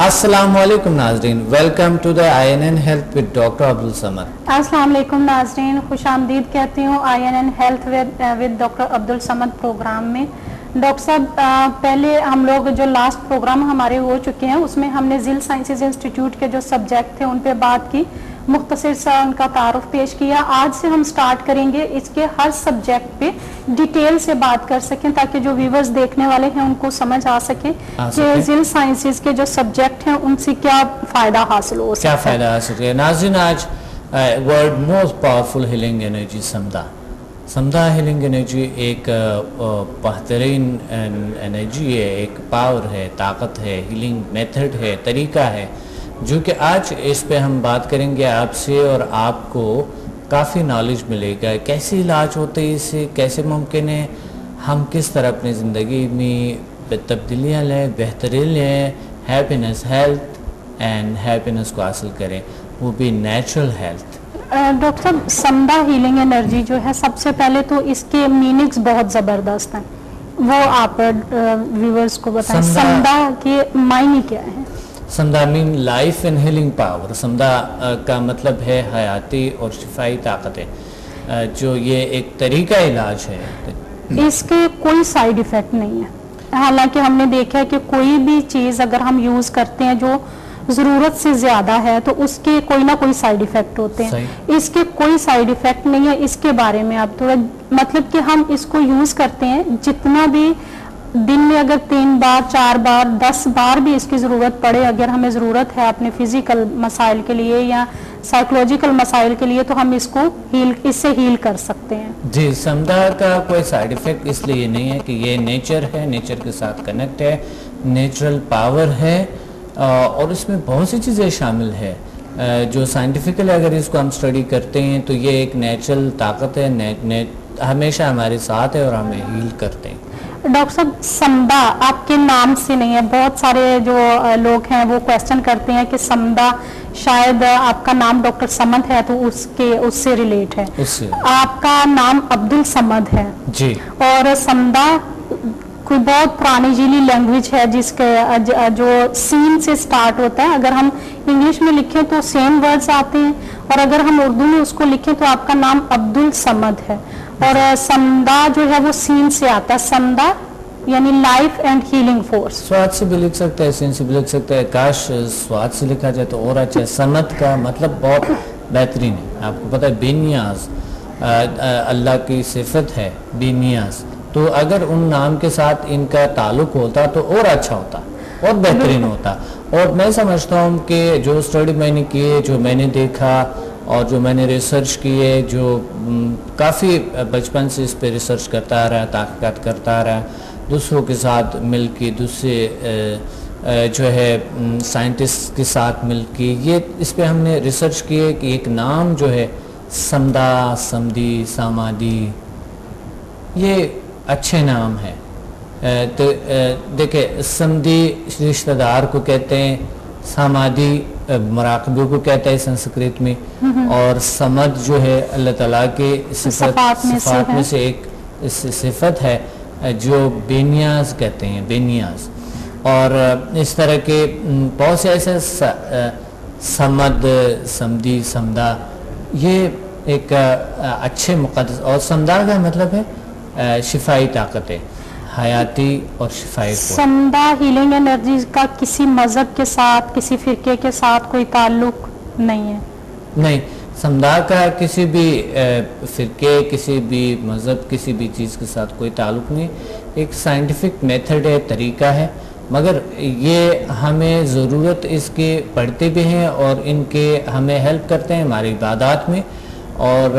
अस्सलाम वालेकुम नाजरीन, welcome to the INN health with doctor Abdul Samad. अस्सलाम वालेकुम नाजरीन, खुश आमदीद कहती हूँ INN health with doctor Abdul Samad programme में। डॉक्टर साहब, पहले हम लोग जो लास्ट प्रोग्राम हमारे हो चुके हैं उसमें हमने जिल साइंसेज इंस्टीट्यूट के जो सब्जेक्ट थे उन पे बात की, मुख्तसर सा उनका तारुफ पेश किया। आज से हम स्टार्ट करेंगे इसके हर सब्जेक्ट पे डिटेल से बात कर सकें ताकि जो व्यूवर्स देखने वाले हैं उनको समझ आ सके कि जिल साइंसेज के जो सब्जेक्ट हैं उनसे क्या फ़ायदा हासिल हो सके। क्या फ़ायदा हासिल है नाज़रीन? आज world most powerful healing energy समदा हीलिंग एनर्जी एक बेहतरीन एनर्जी है, एक पावर है, ताकत है, हीलिंग मेथड है, तरीका है, जो कि आज इस पे हम बात करेंगे आपसे और आपको काफ़ी नॉलेज मिलेगा। कैसे इलाज होते हैं, इससे कैसे मुमकिन है, हम किस तरह अपनी ज़िंदगी में तब्दीलियाँ लें, बेहतरीन लें, हैप्पीनेस, हेल्थ एंड हैप्पीनेस को हासिल करें, वो भी नेचुरल हेल्थ। डॉक्टर साहब, समदा हीलिंग एनर्जी जो है, सबसे पहले तो इसके मीनिंग्स बहुत ज़बरदस्त हैं, वो आप व्यूवर्स को बताएं। समदा के मायने क्या है? समदा mean life and healing power. समदा का मतलब है हयाती और शिफाई ताकतें, जो ये एक तरीका इलाज है। इसके कोई साइड इफ़ेक्ट नहीं है, हालांकि हमने देखा है कि कोई भी चीज़ अगर हम यूज़ करते हैं जो ज़रूरत से ज़्यादा है तो उसके कोई ना कोई साइड इफ़ेक्ट होते हैं। इसके कोई साइड इफ़ेक्ट नहीं है। इसके बारे में आप थोड़ा, मतलब कि हम इसको यूज़ करते हैं जितना भी, दिन में अगर 3 बार 4 बार 10 बार भी इसकी ज़रूरत पड़े, अगर हमें ज़रूरत है अपने फिज़िकल मसाइल के लिए या साइकोलॉजिकल मसाइल के लिए, तो हम इसको इससे हील कर सकते हैं। जी, समदा का कोई साइड इफ़ेक्ट इसलिए नहीं है कि ये नेचर है, नेचर के साथ कनेक्ट है, नेचुरल पावर है, और इसमें बहुत सी चीज़ें शामिल है जो साइंटिफिकली अगर इसको हम स्टडी करते हैं तो ये एक नेचुरल ताकत है, हमेशा हमारे साथ है और हमें हील करते हैं। डॉक्टर साहब, समदा आपके नाम से नहीं है, बहुत सारे जो लोग हैं वो क्वेश्चन करते हैं कि समदा शायद आपका नाम डॉक्टर समद है तो उससे रिलेट है। आपका नाम अब्दुल समद है जी, और समदा कोई बहुत पुरानी जीली लैंग्वेज है जिसके जो सीन से स्टार्ट होता है। अगर हम इंग्लिश में लिखें तो सेम वर्ड्स आते हैं, और अगर हम उर्दू में उसको लिखें तो आपका नाम अब्दुल समद है, और समदा जो है वो सीन से आता है। समदा यानी लाइफ एंड हीलिंग फोर्स। स्वाद से भी लिख सकते हैं, सीन से भी लिख सकते हैं, काश स्वाद से लिखा जाए तो और अच्छा है। समद का मतलब बहुत बेहतरीन है। आपको पता है बेनियाज अल्लाह की सिफत है, बेनियाज, तो अगर उन नाम के साथ इनका ताल्लुक होता तो और अच्छा होता और बेहतरीन होता। और मैं समझता हूँ कि जो स्टडी मैंने किए, जो मैंने देखा और जो मैंने रिसर्च की है, जो काफ़ी बचपन से इस पे रिसर्च करता रहा, तहक़ीक़ात करता रहा, दूसरों के साथ मिल के, दूसरे जो है साइंटिस्ट के साथ मिल के, ये इस पे हमने रिसर्च की है कि एक नाम जो है समदा, समदी, सामादी, ये अच्छे नाम है। तो देखिए, समदी रिश्तेदार को कहते हैं, सामादी मुराकबे को कहता है संस्कृत में, और समद जो है अल्लाह ताला के सिफात में से एक सिफत है जो बेनियाज कहते हैं, बेनियाज। और इस तरह के बहुत से ऐसे समद, समदी, समदा, ये एक अच्छे मुक़द्दस, और समदा का मतलब है शिफाई ताकतें, हयाती और शिफाई। समदा हीलिंग एनर्जी का किसी मज़हब के साथ, किसी फ़िरके के साथ कोई ताल्लुक नहीं है? नहीं, समदा का किसी भी फ़िरके, किसी भी मज़हब, किसी भी चीज़ के साथ कोई ताल्लुक नहीं। एक साइंटिफिक मेथड है, तरीका है, मगर ये हमें ज़रूरत इसके पड़ते भी हैं और इनके हमें हेल्प करते हैं हमारी इबादत में, और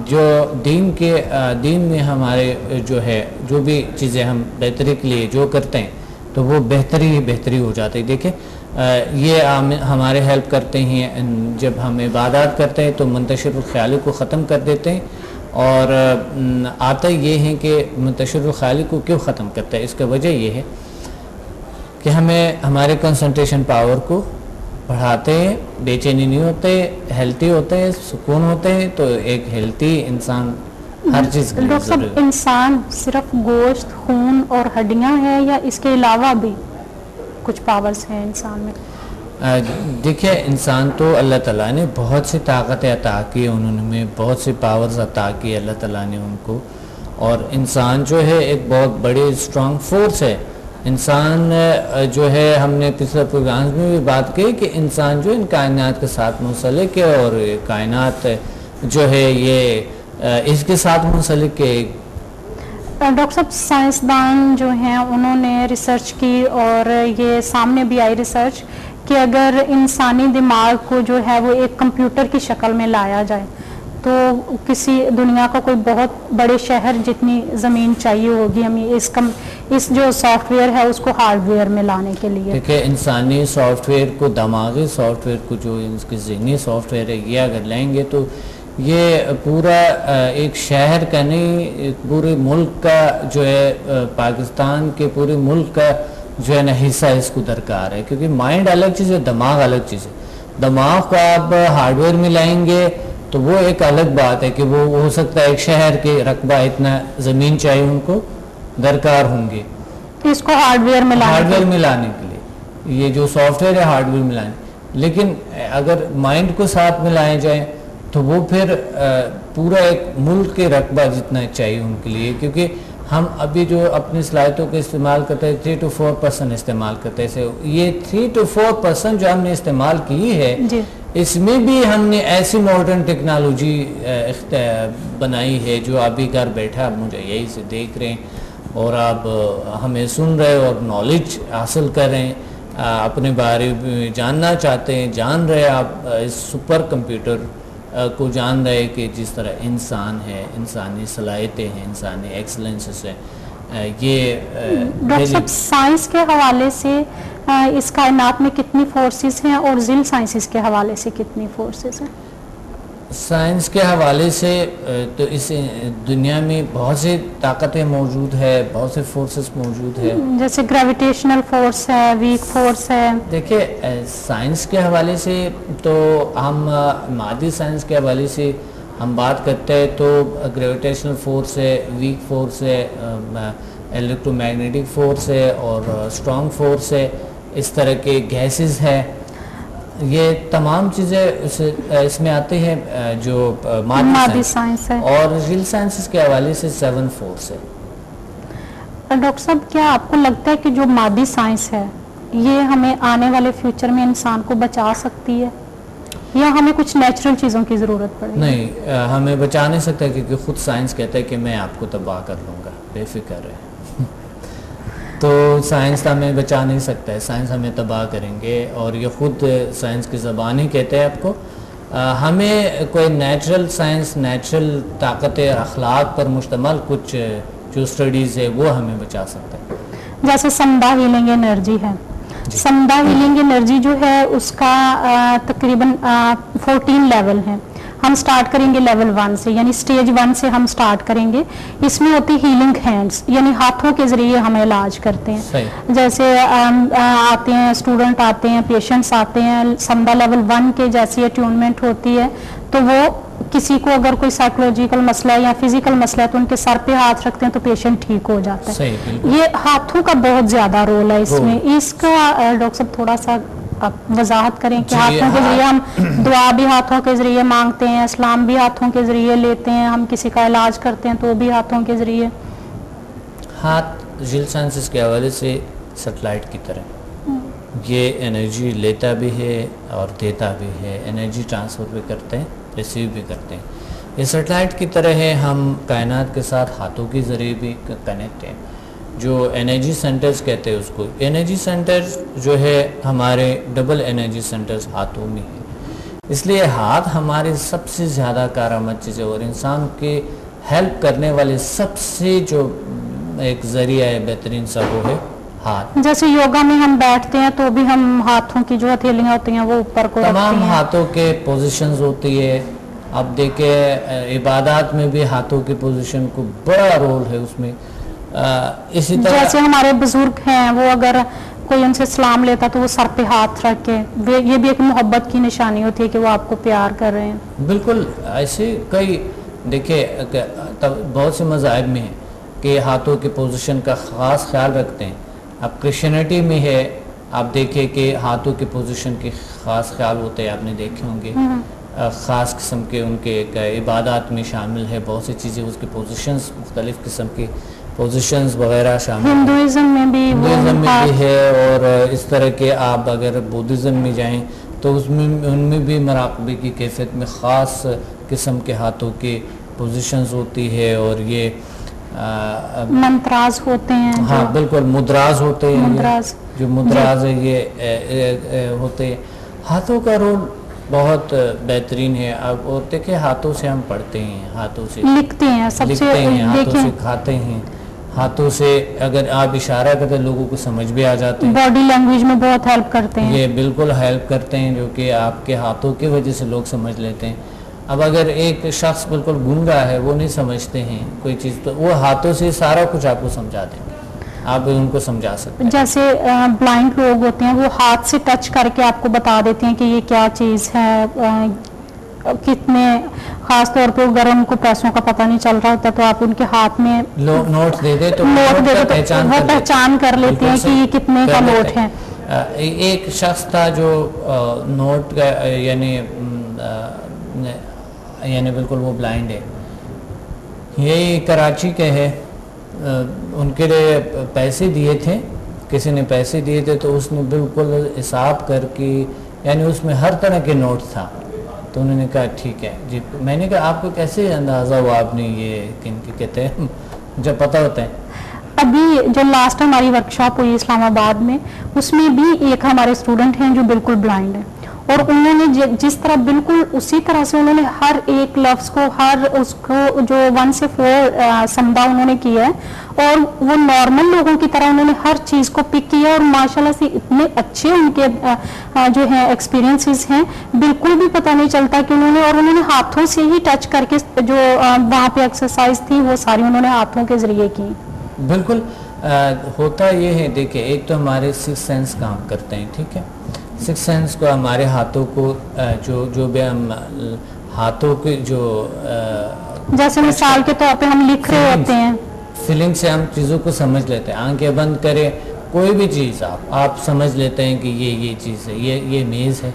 जो दीन में हमारे जो है, जो भी चीज़ें हम बेहतरी के लिए जो करते हैं तो वो बेहतरी हो जाती है। देखिए, ये हमारे हेल्प करते हैं। जब हम इबादत करते हैं तो मुंतशिरुल ख्याली को ख़त्म कर देते हैं, और आता ये है कि मुंतशिरुल ख्याली को क्यों ख़त्म करते हैं, इसका वजह ये है कि हमें हमारे कंसंट्रेशन पावर को बढ़ाते हैं, बेचैनी नहीं होते, हेल्थी होते हैं, सुकून होते हैं। तो एक हेल्थी इंसान हर चीज़। डॉक्टर साहब, इंसान सिर्फ गोश्त, खून और हड्डियां हैं या इसके अलावा भी कुछ पावर्स हैं इंसान में? देखिए, इंसान तो अल्लाह ताला ने बहुत सी ताकतें अता की, उन्होंने बहुत सी पावर्स अता की अल्लाह ताला ने उनको, और इंसान जो है एक बहुत बड़ी स्ट्रॉन्ग फोर्स है। इंसान जो है, हमने पिछले प्रोग्राम्स में भी बात की कि इंसान जो इन कायनात के साथ मुंसलिक है, और कायनात जो है ये इसके साथ मुंसलिक है। डॉक्टर साहब, साइंसदान जो हैं उन्होंने रिसर्च की और ये सामने भी आई रिसर्च कि अगर इंसानी दिमाग को जो है वो एक कंप्यूटर की शक्ल में लाया जाए तो किसी दुनिया का कोई बहुत बड़े शहर जितनी ज़मीन चाहिए होगी हमें इस जो सॉफ्टवेयर है उसको हार्डवेयर में लाने के लिए। देखिए, इंसानी सॉफ्टवेयर को, दिमागी सॉफ्टवेयर को, जो इसके ज़हनी सॉफ्टवेयर है, ये अगर लेंगे तो ये पूरा एक शहर का नहीं, पूरे मुल्क का जो है, पाकिस्तान के पूरे मुल्क का जो है ना हिस्सा इसको दरकार है। क्योंकि माइंड अलग चीज़ है, दिमाग अलग चीज़ है। दिमाग को आप हार्डवेयर में लाएंगे तो वो एक अलग बात है कि वो हो सकता है एक शहर के रकबा इतना ज़मीन चाहिए उनको दरकार होंगे इसको हार्डवेयर में लाने के लिए, ये जो सॉफ्टवेयर है हार्डवेयर में लाने। लेकिन अगर माइंड को साथ में लाया जाए तो वो फिर पूरा एक मुल्क के रकबा जितना चाहिए उनके लिए। क्योंकि हम अभी जो अपनी सलाहियतों को इस्तेमाल करते हैं 3 to 4% इस्तेमाल करते हैं। ये 3 to 4% जो हमने इस्तेमाल की है जी। इसमें भी हमने ऐसी मॉडर्न टेक्नोलॉजी बनाई है जो अभी घर बैठा आप मुझे यही से देख रहे हैं और आप हमें सुन रहे हो और नॉलेज हासिल कर रहे हैं, अपने बारे में जानना चाहते हैं, जान रहे हैं आप इस सुपर कंप्यूटर को जान रहे हैं कि जिस तरह इंसान है, इंसानी सलाहियतें हैं, इंसानी एक्सलेंसेस है। ये डॉक्टर साहब, साइंस के हवाले से इस कायनात में कितनी फोर्सेस हैं और जिल साइंसेस के हवाले से कितनी फोर्सेस हैं? साइंस के हवाले से तो इस दुनिया में बहुत सी ताकतें मौजूद है, बहुत से फोर्सेस मौजूद है। जैसे ग्रेविटेशनल फोर्स है, वीक फोर्स है। देखिए, साइंस के हवाले से तो हम मादी साइंस के हवाले से हम बात करते हैं तो ग्रेविटेशनल फोर्स है, वीक फोर्स है, इलेक्ट्रोमैग्नेटिक फोर्स है और स्ट्रॉन्ग फोर्स है, इस तरह के गैसेस है। ये तमाम चीज़ें इसमें आती हैं जो मादी साइंस है। और रियल साइंसेस के हवाले से 7 फोर्स है। डॉक्टर साहब, क्या आपको लगता है कि जो मादी साइंस है ये हमें आने वाले फ्यूचर में इंसान को बचा सकती है या हमें कुछ नेचुरल चीज़ों की ज़रूरत पड़ेगी? नहीं, हमें बचा नहीं सकता क्योंकि खुद साइंस कहता है कि मैं आपको तबाह कर लूँगा, बेफिक्र है। तो साइंस हमें बचा नहीं सकता है, साइंस हमें तबाह करेंगे और ये खुद साइंस की ज़बान ही कहते हैं आपको। हमें कोई नेचुरल साइंस, नेचुरल ताकत अखलाक पर मुश्तमल कुछ जो स्टडीज़ है वो हमें बचा सकता है। जैसे समदा हीलिंग एनर्जी है, समदा हीलिंग एनर्जी जो है उसका तकरीबन 14 लेवल है। हम स्टार्ट करेंगे लेवल 1 से, यानी स्टेज 1 से हम स्टार्ट करेंगे। इसमें होती हीलिंग हैंड्स, यानी हाथों के जरिए हम इलाज करते हैं। जैसे आते हैं स्टूडेंट, आते हैं पेशेंट्स, आते हैं समदा लेवल 1 के जैसी अट्यूनमेंट होती है तो वो किसी को अगर कोई साइकोलॉजिकल मसला है या फिजिकल मसला है तो उनके सर पे हाथ रखते हैं तो पेशेंट ठीक हो जाता है। ये हाथों का बहुत ज्यादा रोल है इसमें। इसका डॉक्टर साहब थोड़ा सा आप वजाहत करें कि हाथों के जरिए हम दुआ भी हाथों के जरिए मांगते हैं, इस्लाम भी हाथों के जरिए लेते हैं, हम किसी का इलाज करते हैं तो भी हाथों के जरिए। हाथ रियल साइंसेस के हवाले से सैटेलाइट की तरह ये एनर्जी लेता भी है और देता भी है, एनर्जी ट्रांसफ़र भी करते हैं, रिसीव भी करते हैं। ये सैटेलाइट की तरह है, हम कायनात के साथ हाथों के ज़रिए भी कनेक्ट हैं। जो एनर्जी सेंटर्स कहते हैं उसको, एनर्जी सेंटर्स जो है हमारे डबल एनर्जी सेंटर्स हाथों में है, इसलिए हाथ हमारे सबसे ज़्यादा कारआमद चीज़ है और इंसान के हेल्प करने वाले सबसे जो एक ज़रिया है बेहतरीन सा वो है हाथ। जैसे योगा में हम बैठते हैं तो भी हम हाथों की जो हथेलियाँ होती हैं वो ऊपर को तमाम हाथों के पोजीशंस होती है। अब देखे इबादत में भी हाथों की पोजीशन को बड़ा रोल है उसमें। इसी तरह जैसे हमारे बुजुर्ग हैं वो अगर कोई उनसे सलाम लेता तो वो सर पे हाथ रख के, ये भी एक मोहब्बत की निशानी होती है कि वो आपको प्यार कर रहे हैं। बिल्कुल ऐसे कई देखिए बहुत से मज़ाहिब में है कि हाथों की पोजीशन का ख़ास ख्याल रखते हैं। अब क्रिश्चियनिटी में है आप देखें कि हाथों के पोजीशन के ख़ास ख्याल होते हैं, आपने देखे होंगे। ख़ास किस्म के उनके इबादत में शामिल है, बहुत सी चीज़ें उसके पोजीशंस, मुख्तलिफ़ किस्म के पोजीशंस वगैरह शामिल, हिंदुइज्म में भी है। और इस तरह के आप अगर बुद्धिज़्म में जाएं तो उसमें उनमें भी मराक़बे की कैफियत में ख़ास किस्म के हाथों के पोजीशंस होती है। और ये मंत्राज होते हैं, हाँ बिल्कुल, मुद्राज होते हैं, मुद्राज, जो मुद्राज है ये होते हैं। हाथों का रोल बहुत बेहतरीन है। अब और देखिए, हाथों से हम पढ़ते हैं, हाथों से लिखते हैं, सबसे हाथों से खाते हैं, हाथों से अगर आप इशारा करते हैं लोगों को समझ भी आ जाते हैं, बॉडी लैंग्वेज में बहुत हेल्प करते हैं। ये बिल्कुल हेल्प करते हैं, जो कि आपके हाथों की वजह से लोग समझ लेते हैं। अब अगर एक शख्स बिल्कुल गूंगा है, वो नहीं समझते हैं कोई चीज़, तो वो हाथों से सारा कुछ आपको समझा देंगे, आप भी उनको समझा सकते हैं। जैसे ब्लाइंड लोग होते हैं, वो हाथ से टच करके आपको बता देते हैं कि ये क्या चीज़ है, कितने, खास तौर पे अगर उनको पैसों का पता नहीं चल रहा होता तो आप उनके हाथ में नोट दे दे तो वो पहचान कर लेते हैं कि ये कितने का नोट है। एक शख्स था जो नोट का यानी बिल्कुल वो ब्लाइंड है, यही कराची के है। उनके लिए पैसे दिए थे, किसी ने पैसे दिए थे, तो उसने बिल्कुल हिसाब करके, यानी उसमें हर तरह के नोट था। तो उन्होंने कहा ठीक है जी। मैंने कहा आपको कैसे अंदाज़ा हुआ, आपने ये किन के कहते हैं जब पता होता है। अभी जो लास्ट हमारी वर्कशॉप हुई इस्लामाबाद में, उसमें भी एक हमारे स्टूडेंट हैं जो बिल्कुल ब्लाइंड है, और उन्होंने जिस तरह बिल्कुल उसी तरह से उन्होंने हर एक लफ्ज़ को, हर उसको जो 1 से 4 समझा उन्होंने किया है, और वो नॉर्मल लोगों की तरह उन्होंने हर चीज़ को पिक किया, और माशाल्लाह से इतने अच्छे उनके जो है एक्सपीरियंसेस हैं, बिल्कुल भी पता नहीं चलता कि उन्होंने हाथों से ही टच करके जो वहाँ पे एक्सरसाइज थी वो सारी उन्होंने हाथों के ज़रिए की। बिल्कुल होता ये है, देखिए एक तो हमारे 6 सेंस काम करते हैं, ठीक है। 6 सेंस को हमारे हाथों को जो भी हम हाथों के जो जैसे मिसाल के तौर पे हम लिख रहे होते हैं, फीलिंग से हम चीज़ों को समझ लेते हैं। आंखें बंद करें, कोई भी चीज़ आप समझ लेते हैं कि ये चीज़ है, ये मेज़ है,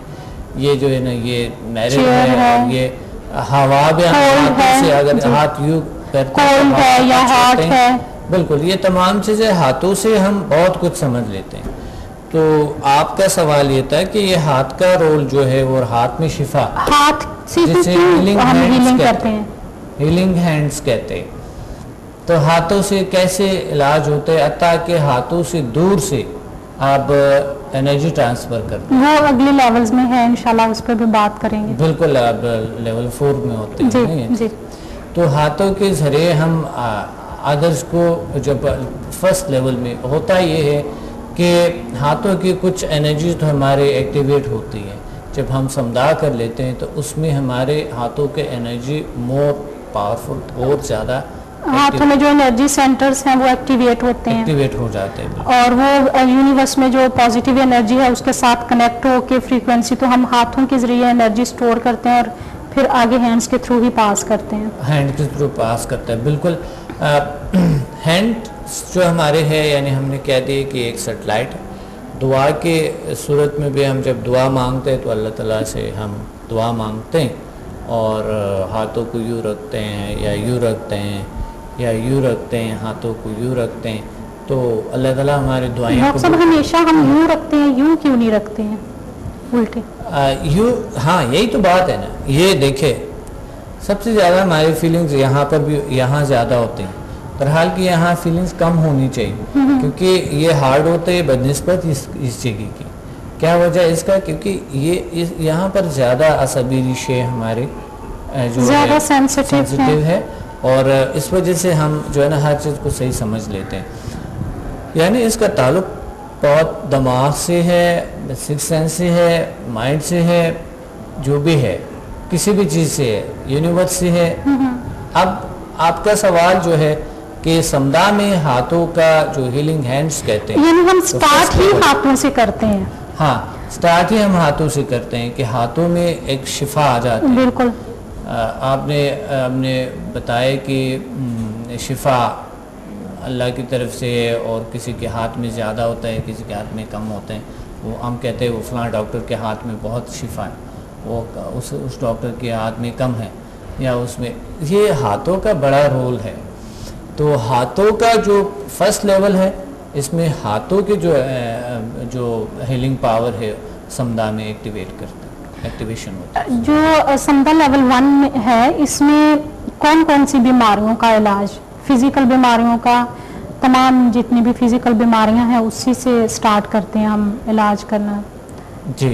ये जो है ना ये मैरिज है, और ये हवा भी हाथों से अगर हाथ यूँ करते हैं या हाथ है, बिल्कुल ये तमाम चीज़ें हाथों से हम बहुत कुछ समझ लेते हैं। तो आपका सवाल ये था कि ये हाथ का रोल जो है, वो हाथ में शिफा, हाथ से जिसे हीलिंग करते हैं, हीलिंग हैंड्स कहते हैं। तो हाथों से कैसे इलाज होते हैं, ताकि हाथों से दूर से आप एनर्जी ट्रांसफ़र करते हैं। वो अगले लेवल्स में है, इंशाल्लाह उस पर भी बात करेंगे। बिल्कुल, आप लेवल 4 में होते हैं जी। तो हाथों के ज़रिए हम अदर्स को, जब फर्स्ट लेवल में होता ये है कि हाथों की कुछ एनर्जी तो हमारे एक्टिवेट होती है। जब हम समदा कर लेते हैं तो उसमें हमारे हाथों के एनर्जी मोर पावरफुल और ज़्यादा, हाथों में जो एनर्जी सेंटर्स हैं वो एक्टिवेट होते हैं, एक्टिवेट हो जाते हैं, और वो यूनिवर्स में जो पॉजिटिव एनर्जी है उसके साथ कनेक्ट हो के फ्रीक्वेंसी, तो हम हाथों के जरिए एनर्जी स्टोर करते हैं और फिर आगे हैंड्स के थ्रू ही पास करते हैं। हैंड के थ्रू पास करते हैं, बिल्कुल। हैंड जो हमारे है, यानी हमने कह दिया कि एक सेटेलाइट है। दुआ के सूरत में भी हम जब दुआ मांगते हैं तो अल्लाह ताला से हम दुआ मांगते हैं, और हाथों को यूँ रखते हैं या यूँ रखते हैं या यूँ रखते हैं, हाथों को यूँ रखते हैं, तो अल्लाह ताला हमारी दुआएं सब हमेशा हम यूँ रखते हैं, यूँ क्यों नहीं रखते हैं उल्टे? यूँ, हाँ यही तो बात है ना। ये देखे सबसे ज़्यादा हमारी फीलिंग्स यहाँ पर भी, यहाँ ज़्यादा होती हैं, बहरहाल कि यहाँ फीलिंग्स कम होनी चाहिए, क्योंकि ये हार्ड होते हैं बनिस्बत इस जगह की। क्या वजह इसका? क्योंकि ये यहाँ पर ज़्यादा असबी रिशे हमारे जो ज़्यादा सेंसिटिव है, और इस वजह से हम जो है ना हर चीज़ को सही समझ लेते हैं। यानी इसका ताल्लुक बहुत दिमाग से है, 6 सेंस से है, माइंड से है, जो भी है, किसी भी चीज़ से है, यूनिवर्स से है। अब आपका सवाल जो है कि समदा में हाथों का जो हीलिंग हैंड्स कहते हैं, यानी हम स्टार्ट ही हाथों से करते हैं। हाँ, स्टार्ट ही हम हाथों से करते हैं कि हाथों में एक शिफा आ जाती है। बिल्कुल, आपने बताया कि शिफा अल्लाह की तरफ से है, और किसी के हाथ में ज़्यादा होता है, किसी के हाथ में कम होते हैं। वो हम कहते हैं वो फलां डॉक्टर के हाथ में बहुत शिफा है, वो उस डॉक्टर के हाथ में कम है, या उसमें ये हाथों का बड़ा रोल है। तो हाथों का जो फर्स्ट लेवल है, इसमें हाथों के जो हीलिंग पावर है समदा में एक्टिवेट करते हैं, एक्टिवेशन होता है। जो समदा लेवल 1 है, इसमें कौन कौन सी बीमारियों का इलाज, फिजिकल बीमारियों का, तमाम जितनी भी फिजिकल बीमारियां हैं उसी से स्टार्ट करते हैं हम इलाज करना। जी,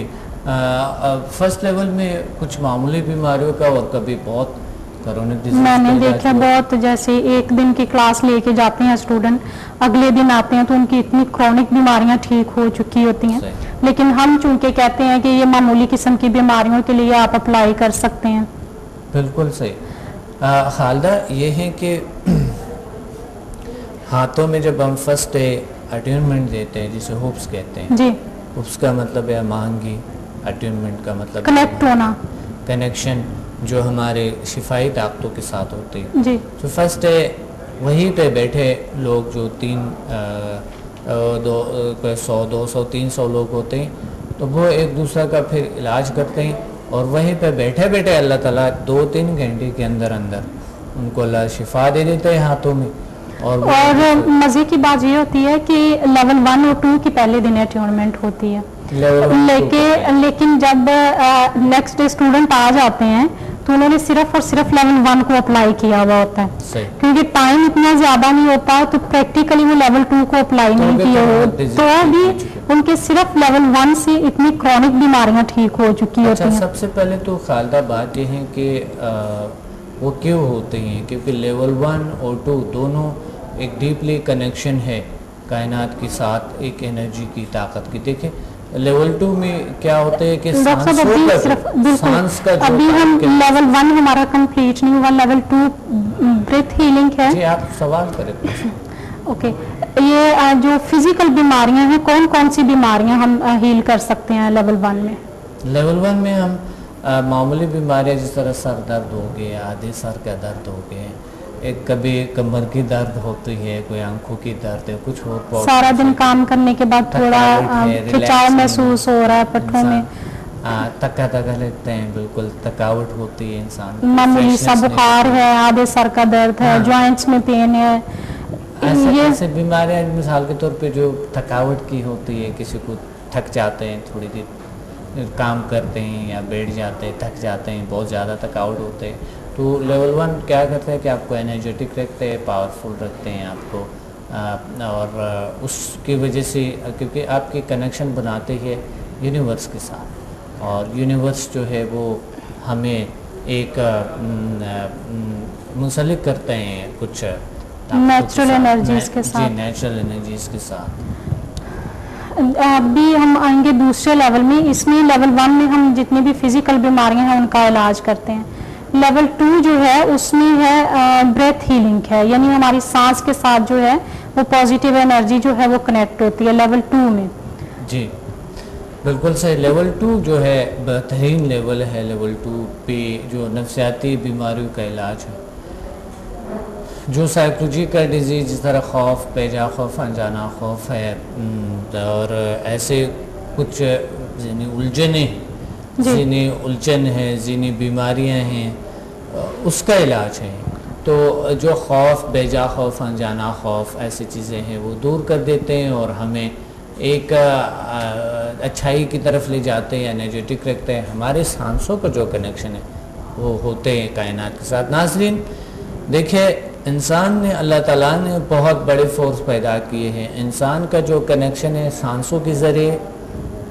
फर्स्ट लेवल में कुछ मामूली बीमारियों का और कभी बहुत क्रोनिक डिजीज। मैंने देखा बहुत, जैसे एक दिन की क्लास लेके जाते हैं स्टूडेंट, अगले दिन आते हैं तो उनकी इतनी क्रोनिक बीमारियां ठीक हो चुकी होती हैं, लेकिन हम चूंकि कहते हैं कि ये मामूली किस्म की बीमारियों के लिए आप अप्लाई कर सकते हैं। बिल्कुल सही। खालदा ये है कि हाथों में जब हम फर्स्ट अट्यूनमेंट देते हैं, जिसे हुप्स कहते हैं, जी, हुप्स का मतलब है महंगी, अट्यूनमेंट का मतलब कनेक्ट होना, कनेक्शन जो हमारे शिफाई ताकतों के साथ होती है। जी, तो फर्स्ट वहीं पे बैठे लोग जो 100, 200, 300 लोग होते हैं, तो वो एक दूसरे का फिर इलाज करते हैं, और वहीं पे बैठे बैठे अल्लाह ताला 2-3 घंटे के अंदर अंदर उनको अल्लाह शिफा दे देते हैं हाथों में। और मजे की बात ये होती है कि लेवल 1 और 2 की पहले दिन अट्यूनमेंट होती है, लेकिन जब नेक्स्ट डे स्टूडेंट आ जाते हैं तो उन्होंने सिर्फ और सिर्फ लेवल 1 को अप्लाई किया हुआ होता है, क्योंकि टाइम इतना ज्यादा नहीं होता, तो प्रैक्टिकली वो लेवल 2 को अप्लाई नहीं किए हो, तो भी उनके सिर्फ लेवल 1 से इतनी क्रॉनिक बीमारियां ठीक हो चुकी होती हैं। सबसे पहले तो खालदा बात यह है कि वो क्यों होते हैं, क्योंकि लेवल 1 और 2 दोनों एक डीपली कनेक्शन है कायनात के साथ, एक एनर्जी की ताकत की। देखें लेवल 2 में क्या होता है कि सांस का जो अभी हम लेवल 1 हमारा कंप्लीट नहीं हुआ, लेवल 2 ब्रेथ हीलिंग है। जी, आप सवाल करें। ओके, ये जो फिजिकल बीमारियां हैं, कौन कौन सी बीमारियां हम हील कर सकते हैं लेवल 1 में? लेवल 1 में हम मामूली बीमारियां जिस तरह सर दर्द हो गया, आधे सर का दर्द हो गया, एक कभी कमर की दर्द होती है, कोई आंखों की दर्द है, कुछ और सारा दिन काम करने के बाद थोड़ा खिंचाव महसूस हो रहा है पट्टों में, थका लगते हैं, बिल्कुल थकावट होती है इंसान, मामूली सा बुखार है, आधे सर का दर्द है, जॉइंट्स में पेन है, ऐसे बीमारियां मिसाल के तौर पे जो थकावट की होती है, किसी को थक जाते हैं, थोड़ी देर काम करते हैं या बैठ जाते हैं, थक जाते हैं, बहुत ज़्यादा थकावट होते हैं, तो लेवल 1 क्या करते हैं कि आपको एनर्जेटिक रखते हैं, पावरफुल रखते हैं आपको, और उसकी वजह से क्योंकि आपकी कनेक्शन बनाते हैं यूनिवर्स के साथ, और यूनिवर्स जो है वो हमें एक मुंसलिक करते हैं कुछ नेचुरल एनर्जीज के साथ। जी, नेचुरल एनर्जीज के साथ। अभी हम आएंगे दूसरे लेवल में, इसमें लेवल 1 में हम जितनी भी फिजिकल बीमारियां हैं उनका इलाज करते हैं। लेवल 2 जो है उसमें है ब्रेथ हीलिंग है, यानी हमारी सांस के साथ जो है वो पॉजिटिव एनर्जी जो है वो कनेक्ट होती है लेवल 2 में। जी बिल्कुल सही। लेवल 2 जो है बेहतरीन लेवल है। लेवल 2 पे जो नफ्सियाती बीमारियों का इलाज है, जो साइकोलॉजिकल डिजीज जिस तरह खौफ, बेजा खौफ, अनजाना खौफ है, और ऐसे कुछ ज़हनी उलझन है, ज़हनी बीमारियां हैं, उसका इलाज है। तो जो खौफ, बेजा खौफ, अनजाना खौफ, ऐसी चीज़ें हैं वो दूर कर देते हैं और हमें एक अच्छाई की तरफ ले जाते हैं, एनर्जेटिक रखते हैं। हमारे सांसों का जो कनेक्शन है वो होते हैं कायनात के साथ। नाज़रीन देखिए, इंसान ने, अल्लाह ताला ने बहुत बड़े फोर्स पैदा किए हैं। इंसान का जो कनेक्शन है सांसों के ज़रिए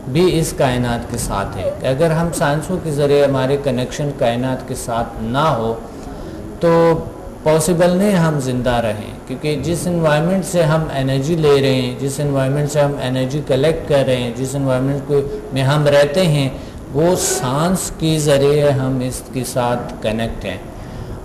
भी इस कायनात के साथ है। अगर हम सांसों के ज़रिए हमारे कनेक्शन कायनात के साथ ना हो तो पॉसिबल नहीं हम ज़िंदा रहें, क्योंकि जिस इन्वायरमेंट से हम एनर्जी ले रहे हैं, जिस इन्वायरमेंट से हम एनर्जी कलेक्ट कर रहे हैं, जिस इन्वायरमेंट में हम रहते हैं, वो सांस के ज़रिए हम इसके साथ कनेक्ट हैं।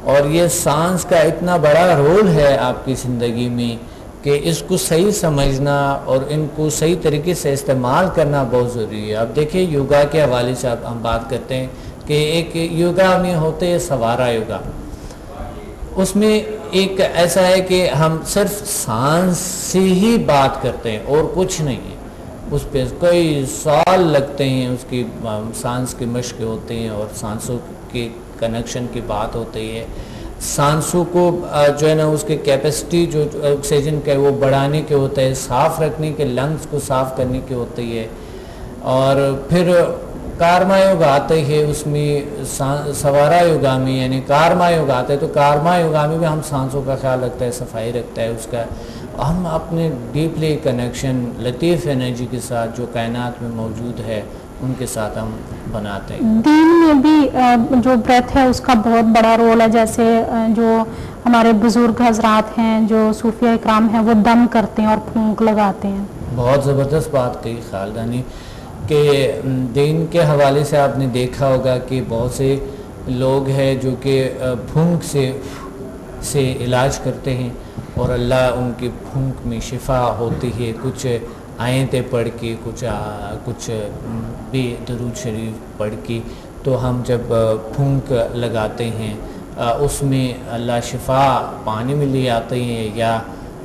और ये सांस का इतना बड़ा रोल है आपकी ज़िंदगी में कि इसको सही समझना और इनको सही तरीके से इस्तेमाल करना बहुत ज़रूरी है। अब देखिए, योगा के हवाले से हम बात करते हैं कि एक योगा में होते हैं सवारा योगा। उसमें एक ऐसा है कि हम सिर्फ सांस से ही बात करते हैं और कुछ नहीं है। उस पे कई साल लगते हैं, उसकी सांस की मश्क होती हैं और सांसों के कनेक्शन की बात होती है। सांसों को जो है ना उसकी कैपेसिटी जो ऑक्सीजन का वो बढ़ाने के होता है, साफ़ रखने के, लंग्स को साफ़ करने की होती है। और फिर कार्मा योग आते हैं, उसमें सवारा योगामी यानी कार्मा योग आते हैं। तो कार्मा योगामी में हम सांसों का ख्याल रखता है, सफाई रखता है उसका। हम अपने डीपली कनेक्शन लतीफ़ एनर्जी के साथ जो कायनात में मौजूद है उनके साथ हम बनाते हैं। दीन में भी जो ब्रेथ है उसका बहुत बड़ा रोल है। जैसे जो हमारे बुजुर्ग हजरात हैं, जो सूफिया इकराम हैं, वो दम करते हैं और फूंक लगाते हैं। बहुत ज़बरदस्त बात कही खालदानी के दीन के हवाले से आपने देखा होगा कि बहुत से लोग हैं जो कि फूंक से इलाज करते हैं और अल्लाह उनकी फूंक में शिफा होती है। कुछ आयतें पढ़ के, कुछ भी दरूद शरीफ पढ़ के, तो हम जब फूंक लगाते हैं उसमें अल्लाह शिफा पानी में ले आते हैं या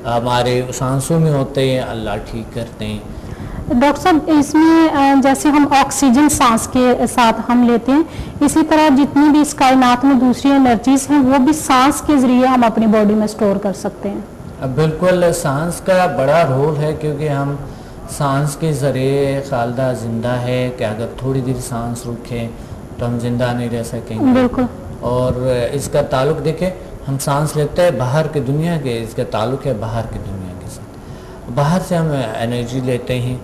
हमारे सांसों में होते हैं, अल्लाह ठीक करते हैं। डॉक्टर साहब, इसमें जैसे हम ऑक्सीजन सांस के साथ हम लेते हैं, इसी तरह जितनी भी इस कायनात में दूसरी एनर्जीज हैं वो भी सांस के ज़रिए हम अपनी बॉडी में स्टोर कर सकते हैं। अब बिल्कुल सांस का बड़ा रोल है, क्योंकि हम सांस के ज़रिए खालदा ज़िंदा है कि अगर थोड़ी देर सांस रुकें तो हम ज़िंदा नहीं रह सकेंगे। बिल्कुल। और इसका ताल्लुक़ देखें, हम सांस लेते हैं बाहर की दुनिया के, इसका ताल्लुक़ है बाहर की दुनिया के साथ। बाहर से हम एनर्जी लेते हैं,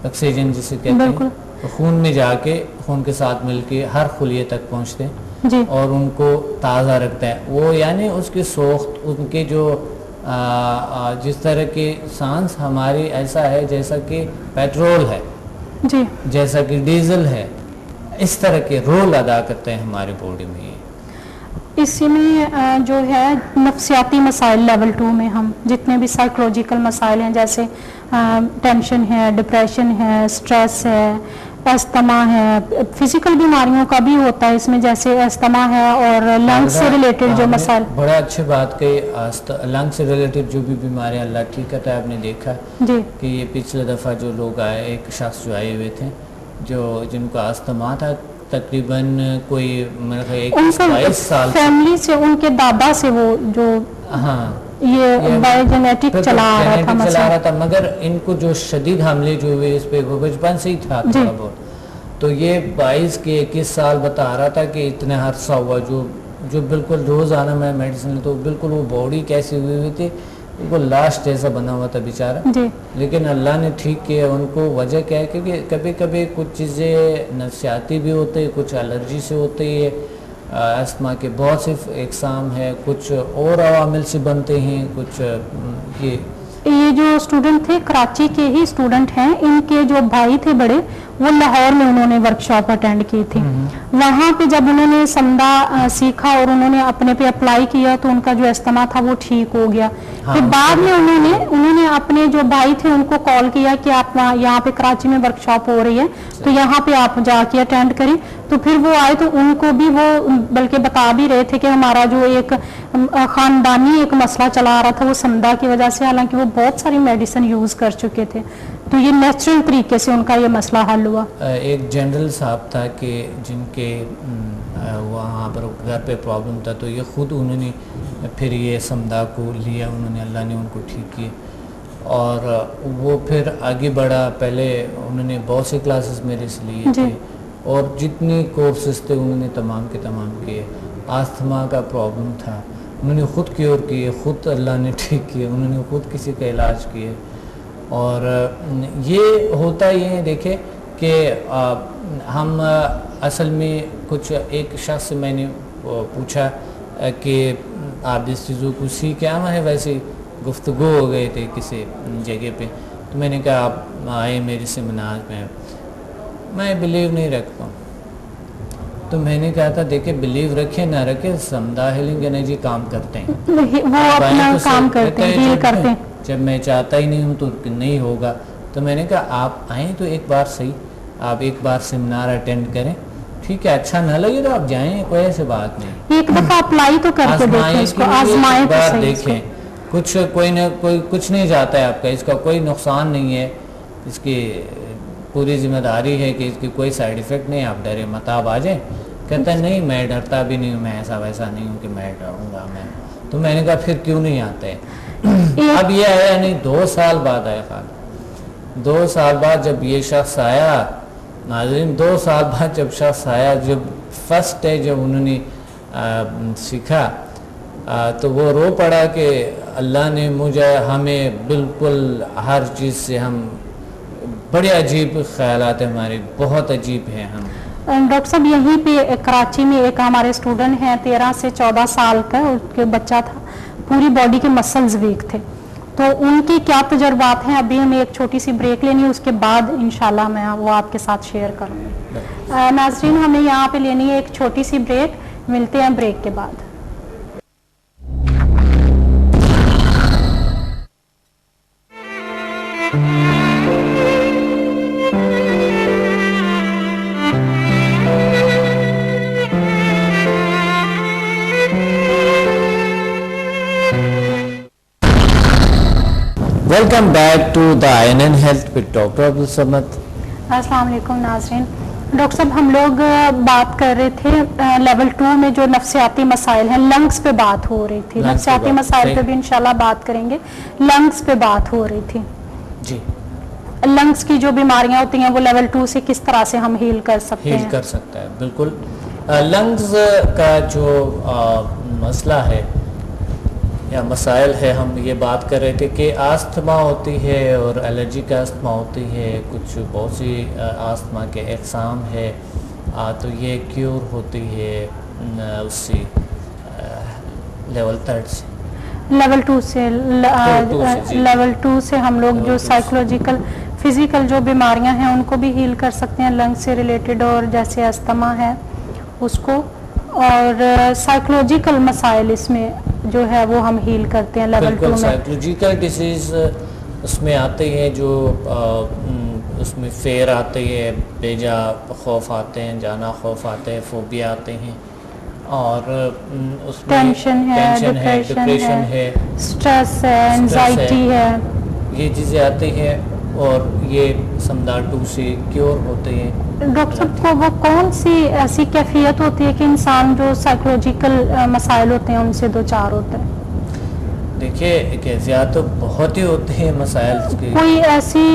ऑक्सीजन जिसे कहते हैं, तो खून में जाके खून के साथ मिलके हर खुलिये तक पहुँचते हैं जी। और उनको ताज़ा रखते हैं। वो यानी उसकी सोख्त, उनके जो जिस तरह की सांस हमारी ऐसा है जैसा कि पेट्रोल है जी, जैसा कि डीजल है, इस तरह के रोल अदा करते हैं हमारी बॉडी में। इसी में जो है नफ्सियाती मसाइल लेवल 2 में हम जितने भी साइकोलॉजिकल मसाइल हैं, जैसे टेंशन है, डिप्रेशन है, स्ट्रेस है, अस्थमा है, फिजिकल बीमारियों का भी होता है इसमें, जैसे अस्थमा है और लंग्स से रिलेटेड जो मसाइल। बड़ा अच्छी बात कही, लंग्स से रिलेटेड जो भी बीमारी अल्लाह ठीक करता है। आपने देखा जी कि ये पिछले दफ़ा जो लोग आए, एक शख्स जो आए हुए थे जो जिनको अस्थमा था, तकरीबन कोई मेरे ख्याल 22 साल फैमिली से, उनके दादा से वो जो हाँ ये बायोजेनेटिक चला रहा था, मगर इनको जो शदीद हमले जो हुए इस पे वो बचपन से ही था थोड़ा बहुत। तो ये 22 के 21 साल बता रहा था कि इतना अरसा हुआ जो बिल्कुल रोज़ाना मैं मेडिसिन तो बिल्कुल वो बॉडी कैसी हुई थी, उनको लास्ट जैसा बना हुआ था बेचारा। लेकिन अल्लाह ने ठीक किया उनको। वजह क्या है, क्योंकि कभी कभी कुछ चीज़ें नफ्सियाती भी होती है, कुछ एलर्जी से होती है, अस्थमा के बहुत से इकसाम है, कुछ और अवामिल से बनते हैं, कुछ ये जो स्टूडेंट थे कराची के ही स्टूडेंट हैं, इनके जो भाई थे बड़े, वो लाहौर में उन्होंने वर्कशॉप अटेंड की थी। वहाँ पे जब उन्होंने समदा सीखा और उन्होंने अपने पे अप्लाई किया तो उनका जो अस्थमा था वो ठीक हो गया। फिर बाद में उन्होंने अपने जो भाई थे उनको कॉल किया कि आप यहाँ पे कराची में वर्कशॉप हो रही है तो यहाँ पे आप जाके अटेंड करें। तो फिर वो आए तो उनको भी वो बल्कि बता भी रहे थे कि हमारा जो एक खानदानी एक मसला चला रहा था वो समदा की वजह से, हालांकि वो बहुत सारी मेडिसिन यूज कर चुके थे, तो ये नेचुरल तरीके से उनका ये मसला हल हुआ। एक जनरल साहब था कि जिनके वहाँ पर घर पे प्रॉब्लम था, तो ये ख़ुद उन्होंने फिर ये समदा को लिया, उन्होंने, अल्लाह ने उनको ठीक किया और वो फिर आगे बढ़ा। पहले उन्होंने बहुत से क्लासेस मेरे से लिए थे और जितने कोर्सेज थे उन्होंने तमाम के तमाम किए। आस्थमा का प्रॉब्लम था, उन्होंने ख़ुद क्योर किए, ख़ुद अल्लाह ने ठीक किए, उन्होंने ख़ुद किसी का इलाज किए। और ये होता ये है, देखे कि हम असल में कुछ एक शख्स से मैंने पूछा कि आप जिस चीज़ों को सीख क्या है, वैसे गुफ्तगू हो गए थे किसी जगह पे, तो मैंने कहा आप आए मेरे सेमिनार में, मैं बिलीव नहीं रखता हूँ। तो मैंने कहा था देखिए बिलीव रखे ना रखे, समदा हीलिंग एनर्जी काम करते हैं, वो अपना काम करते हैं। जब मैं चाहता ही नहीं हूँ तो नहीं होगा। तो मैंने कहा आप आएँ तो एक बार सही, आप एक बार सेमिनार अटेंड करें, ठीक है, अच्छा ना लगे तो आप जाएं, कोई ऐसी बात नहीं। एक दफा अप्लाई तो करके देखें इसको, आजमाएं तो सही देखें, कुछ कोई कुछ नहीं जाता है आपका, इसका कोई नुकसान नहीं है। इसकी पूरी जिम्मेदारी है कि इसकी कोई साइड इफ़ेक्ट नहीं, आप डरे मत, आप आ जाएँ। कहता है नहीं मैं डरता भी नहीं हूँ, मैं ऐसा वैसा नहीं हूँ कि मैं डरूँगा मैं। तो मैंने कहा फिर क्यों नहीं आते? अब ये आया नहीं, 2 साल बाद आया खान। 2 साल बाद जब ये शख्स आया, नाज़रीन 2 साल बाद जब शख्स आया, जब फर्स्ट डे जब उन्होंने सीखा तो वो रो पड़ा कि अल्लाह ने मुझे, हमें बिल्कुल हर चीज़ से हम बड़े अजीब ख्यालात हमारे बहुत अजीब हैं हम। डॉक्टर साहब यहीं पे कराची में एक हमारे स्टूडेंट हैं 13 से 14 साल का, उसके बच्चा था, पूरी बॉडी के मसल्स वीक थे, तो उनके क्या तजुर्बात हैं? अभी हमें एक छोटी सी ब्रेक लेनी है, उसके बाद इंशाल्लाह मैं वो आपके साथ शेयर करूँगी। नाज़रीन हमें यहाँ पे लेनी है एक छोटी सी ब्रेक, मिलते हैं ब्रेक के बाद। Welcome back to the INN health with doctor Abdul Samad. अस्सलाम वालेकुम नाज़रीन। डॉक्टर साहब हम लोग बात कर रहे थे लेवल 2 में जो नफ्सियाती मसाइल हैं, लंग्स पे बात हो रही थी, नफ्सियाती मसाइल पे भी इंशाल्लाह बात करेंगे। लंग्स पे बात हो रही थी जी। लंग्स की जो बीमारियां होती हैं वो लेवल 2 से किस तरह से हम हील कर सकते हैं? हील कर सकता है बिल्कुल। लंग्स का जो मसला है या मसाइल है, हम ये बात कर रहे थे कि आस्थमा होती है और एलर्जी का आस्थमा होती है, कुछ बहुत सी आस्थमा के अक़साम है, तो ये क्योर होती है उससे लेवल 3 से, लेवल 2 से। लेवल 2 से हम लोग जो साइकोलॉजिकल फिजिकल जो बीमारियां हैं उनको भी हील कर सकते हैं, लंग्स से रिलेटेड, और जैसे अस्थमा है उसको, और साइकोलॉजिकल मसाइल इसमें जो है वो हम हील करते हैं लेवल 2 में। साइकोलॉजिकल डिसीज उसमें आते हैं जो उसमें फेयर आते हैं, बेजा खौफ आते हैं, जाना खौफ आते हैं, फोबिया आते हैं, और उसमें टेंशन है, डिप्रेशन है, स्ट्रेस है, एंजाइटी है, ये चीज़ें आती हैं और ये समझा 2 से क्योर होते हैं। डॉक्टर साहब को वो कौन सी ऐसी कैफियत होती है कि इंसान जो साइकोलॉजिकल मसाइल होते हैं उनसे दो चार होता है? देखिए कैफियत तो बहुत ही होते हैं मसाइल की। कोई ऐसी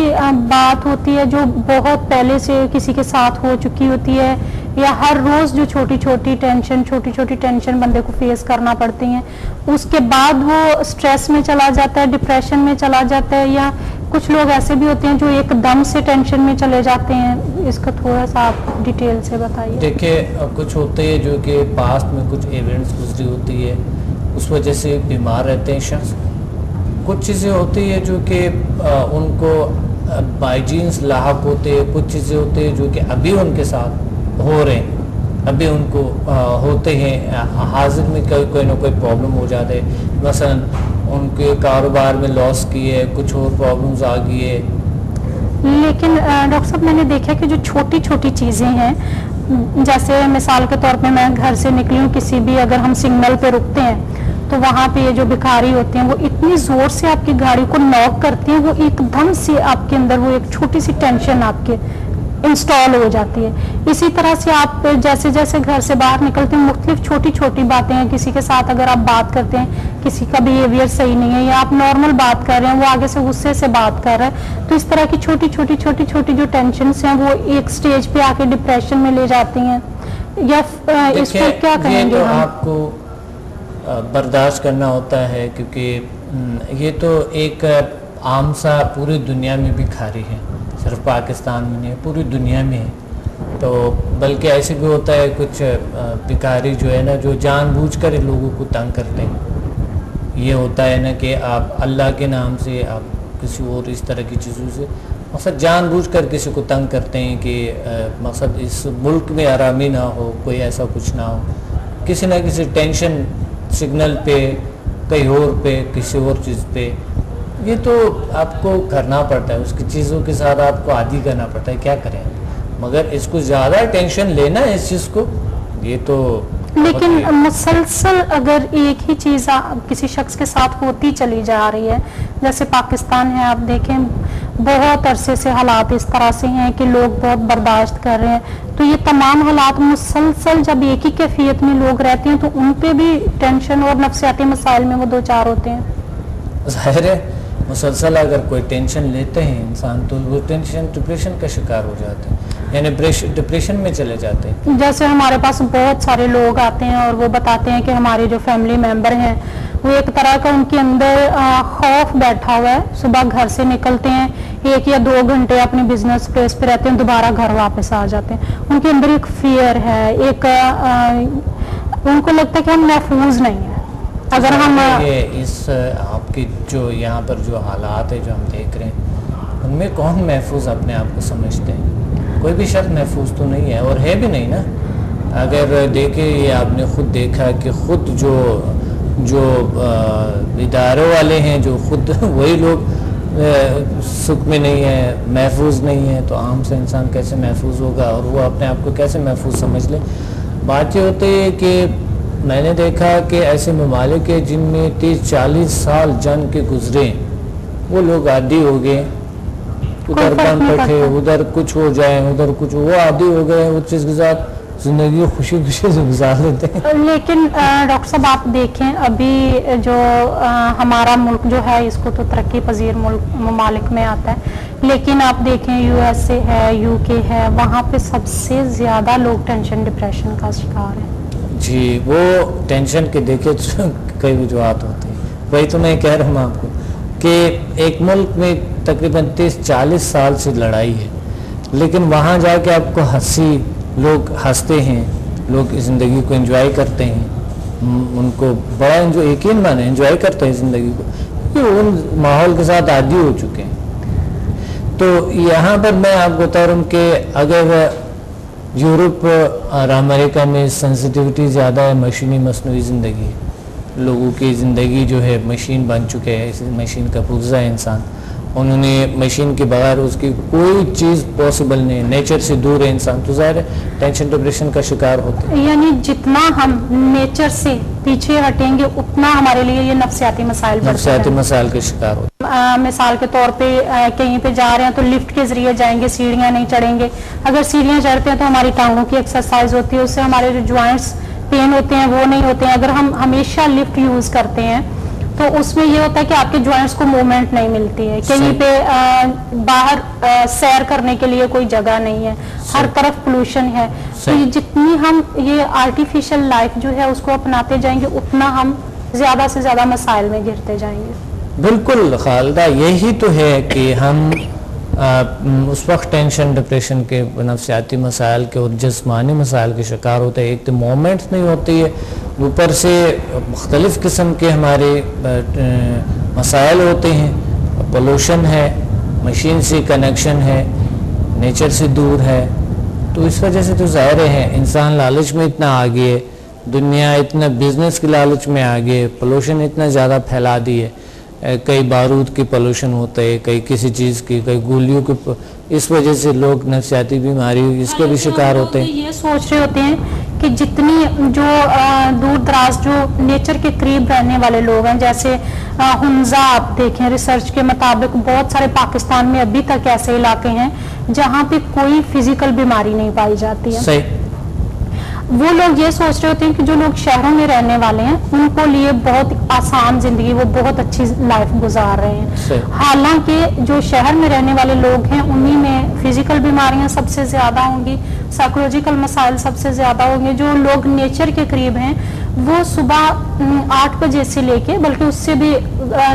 बात होती है जो बहुत पहले से किसी के साथ हो चुकी होती है, या हर रोज जो छोटी छोटी टेंशन बंदे को फेस करना पड़ती हैं, उसके बाद वो स्ट्रेस में चला जाता है, डिप्रेशन में चला जाता है, या कुछ लोग ऐसे भी होते हैं जो एकदम से टेंशन में चले जाते हैं? इसका थोड़ा सा आप डिटेल से बताइए। देखिए कुछ होते हैं जो कि पास्ट में कुछ इवेंट्स गुजरी होती है, उस वजह से बीमार रहते हैं शख्स। कुछ चीज़ें होती है जो कि उनको बाई जीन्स लाहक होते हैं, कुछ चीज़ें होती है जो कि अभी उनके साथ हो रहे हैं, अभी उनको होते हैं, हाजिर में कोई ना कोई प्रॉब्लम हो जाते हैं, मसलन उनके कारोबार में लॉस किए, कुछ और प्रॉब्लम्स आ गई है। लेकिन डॉक्टर साहब मैंने देखा कि जो छोटी छोटी चीज़ें हैं, जैसे मिसाल के तौर पे मैं घर से निकली हूँ, किसी भी अगर हम सिग्नल पे रुकते हैं तो वहाँ पे ये जो भिखारी होते हैं वो इतनी ज़ोर से आपकी गाड़ी को नॉक करते हैं, वो एकदम से आपके अंदर वो एक छोटी सी टेंशन आपके इंस्टॉल हो जाती है। इसी तरह से आप जैसे जैसे घर से बाहर निकलते हैं, मुख्तलिफ छोटी छोटी बातें हैं, किसी के साथ अगर आप बात करते हैं, किसी का बिहेवियर सही नहीं है, या आप नॉर्मल बात कर रहे हैं, वो आगे से गुस्से से बात कर रहा है, तो इस तरह की छोटी छोटी जो टेंशन हैं वो एक स्टेज पे आके डिप्रेशन में ले जाती हैं, या इसको क्या कहेंगे तो हम? आपको बर्दाश्त करना होता है, क्योंकि ये तो एक आम सा पूरी दुनिया में भिखारी है, सिर्फ पाकिस्तान में नहीं है, पूरी दुनिया में है। तो बल्कि ऐसे भी होता है कुछ भिखारी जो है ना, जो जानबूझकर लोगों को तंग करते हैं। ये होता है ना कि आप अल्लाह के नाम से आप किसी और इस तरह की चीज़ों से मकसद जानबूझकर किसी को तंग करते हैं कि मकसद इस मुल्क में आरामी ना हो, कोई ऐसा कुछ ना हो, किसी ना किसी टेंशन सिग्नल पे, कहीं और पे, किसी और चीज़ पे। ये तो आपको करना पड़ता है, उसकी चीज़ों के साथ आपको आदी करना पड़ता है, क्या करें। मगर इसको ज़्यादा टेंशन लेना है इस चीज़ को, ये तो लेकिन मुसलसल अगर एक ही चीज़ किसी शख्स के साथ होती चली जा रही है, जैसे पाकिस्तान है, आप देखें बहुत अरसे से हालात इस तरह से हैं कि लोग बहुत बर्दाश्त कर रहे हैं। तो ये तमाम हालात मुसलसल जब एक ही कैफियत में लोग रहते हैं तो उन पे भी टेंशन और नफ्सियाती मसाइल में वो दो चार होते हैं। जाहिर है मुसलसल अगर कोई टेंशन लेते हैं इंसान तो वो टेंशन डिप्रेशन का शिकार हो जाते हैं, यानी डिप्रेशन में चले जाते हैं। जैसे हमारे पास बहुत सारे लोग आते हैं और वो बताते हैं कि हमारे जो फैमिली मेंबर हैं वो एक तरह का उनके अंदर खौफ बैठा हुआ है। सुबह घर से निकलते हैं, 1 या 2 घंटे अपने बिजनेस प्लेस पे रहते हैं, दोबारा घर वापस आ जाते हैं। उनके अंदर एक फियर है, एक उनको लगता है कि हम महफूज नहीं है। अगर हम ये इस आपकी जो यहाँ पर जो हालात है जो हम देख रहे हैं उनमें कौन महफूज अपने आप को समझते हैं? कोई भी शख्स महफूज तो नहीं है और है भी नहीं ना। अगर देखे ये आपने खुद देखा कि खुद जो इदारों वाले हैं जो खुद वही लोग सुख में नहीं है, महफूज नहीं है, तो आम से इंसान कैसे महफूज होगा और वो अपने आप को कैसे महफूज समझ ले। बात ये होती है कि मैंने देखा कि ऐसे ममालिक है जिनमें 30-40 साल जंग के गुजरे, वो लोग आदी हो गए, उधर बन बैठे, उधर कुछ हो जाए, उधर कुछ, वो आदी हो गए, उस चीज़ के साथ जिंदगी खुशी खुशी से गुजार लेते हैं। लेकिन डॉक्टर साहब आप देखें अभी जो हमारा मुल्क जो है इसको तो तरक्की पजीर ममालिक में आता है, लेकिन आप देखें USA है, UK है, वहाँ पे सबसे ज़्यादा लोग टेंशन डिप्रेशन का शिकार हैं। जी, वो टेंशन के देखे कई वजूहत होती है। वही तो मैं कह रहा हूँ आपको कि एक मुल्क में तकरीबन 30-40 साल से लड़ाई है, लेकिन वहाँ जाके आपको हंसी, लोग हंसते हैं, लोग ज़िंदगी को एंजॉय करते हैं, उनको बड़ा यकीन माने एंजॉय करते हैं ज़िंदगी को, ये उन माहौल के साथ आदी हो चुके हैं। तो यहाँ पर मैं आपको बता रहा हूँ कि अगर यूरोप और अमेरिका में सेंसिटिविटी ज़्यादा है, मशीनी मसनूई ज़िंदगी है, लोगों की ज़िंदगी जो है मशीन बन चुके हैं, इस मशीन का पुर्जा है इंसान, उन्होंने मशीन के बगैर उसकी कोई चीज़ पॉसिबल नहीं है, नेचर से दूर है इंसान, तो ज़ाहिर है टेंशन डिप्रेशन का शिकार होते हैं। यानी जितना हम नेचर से पीछे हटेंगे उतना हमारे लिए ये नफ्सियाती मसाइल के शिकार होते हैं। मिसाल के तौर पे कहीं पे जा रहे हैं तो लिफ्ट के जरिए जाएंगे, सीढ़ियाँ नहीं चढ़ेंगे। अगर सीढ़ियाँ चढ़ते हैं तो हमारी टांगों की एक्सरसाइज होती है, उससे हमारे जो जॉइंट्स पेन होते हैं वो नहीं होते हैं। अगर हम हमेशा लिफ्ट यूज करते हैं तो उसमें ये होता है कि आपके जॉइंट्स को मूवमेंट नहीं मिलती है, कहीं पे बाहर सैर करने के लिए कोई जगह नहीं है, हर तरफ पोल्यूशन है। तो ये जितनी हम ये आर्टिफिशियल लाइफ जो है उसको अपनाते जाएंगे उतना हम ज्यादा से ज्यादा मसाइल में घिरते जाएंगे। बिल्कुल खालिदा, यही तो है कि हम उस वक्त टेंशन डिप्रेशन के नफ्सियाती मसाइल के और जिस्मानी मसाइल के शिकार होते हैं। एक तो मोमेंट्स नहीं होती है, ऊपर से मुख्तलिफ़ किस्म के हमारे मसाइल होते हैं, पोल्यूशन है, मशीन से कनेक्शन है, नेचर से दूर है, तो इस वजह से तो ज़ाहिर है इंसान लालच में इतना आगे है, दुनिया इतना बिजनेस के लालच में आगे है, पोल्यूशन इतना ज़्यादा फैला दी है, कई बारूद की पोल्यूशन होता है, कई किसी चीज़ की, कई गोलियों की, इस वजह से लोग नफ्सियाती बीमारी इसके भी शिकार होते हैं। ये सोच रहे होते हैं कि जितनी जो दूर दराज जो नेचर के करीब रहने वाले लोग हैं, जैसे हुंजा आप देखें, रिसर्च के मुताबिक बहुत सारे पाकिस्तान में अभी तक ऐसे इलाके हैं जहाँ पे कोई फिजिकल बीमारी नहीं पाई जाती है। सही। वो लोग ये सोच रहे होते हैं कि जो लोग शहरों में रहने वाले हैं उनको लिए बहुत आसान जिंदगी, वो बहुत अच्छी लाइफ गुजार रहे हैं। हालांकि जो शहर में रहने वाले लोग हैं उन्हीं में फिजिकल बीमारियां सबसे ज्यादा होंगी, साइकोलॉजिकल मसाइल सबसे ज्यादा होंगे। जो लोग नेचर के करीब हैं वो सुबह 8 बजे से लेके, बल्कि उससे भी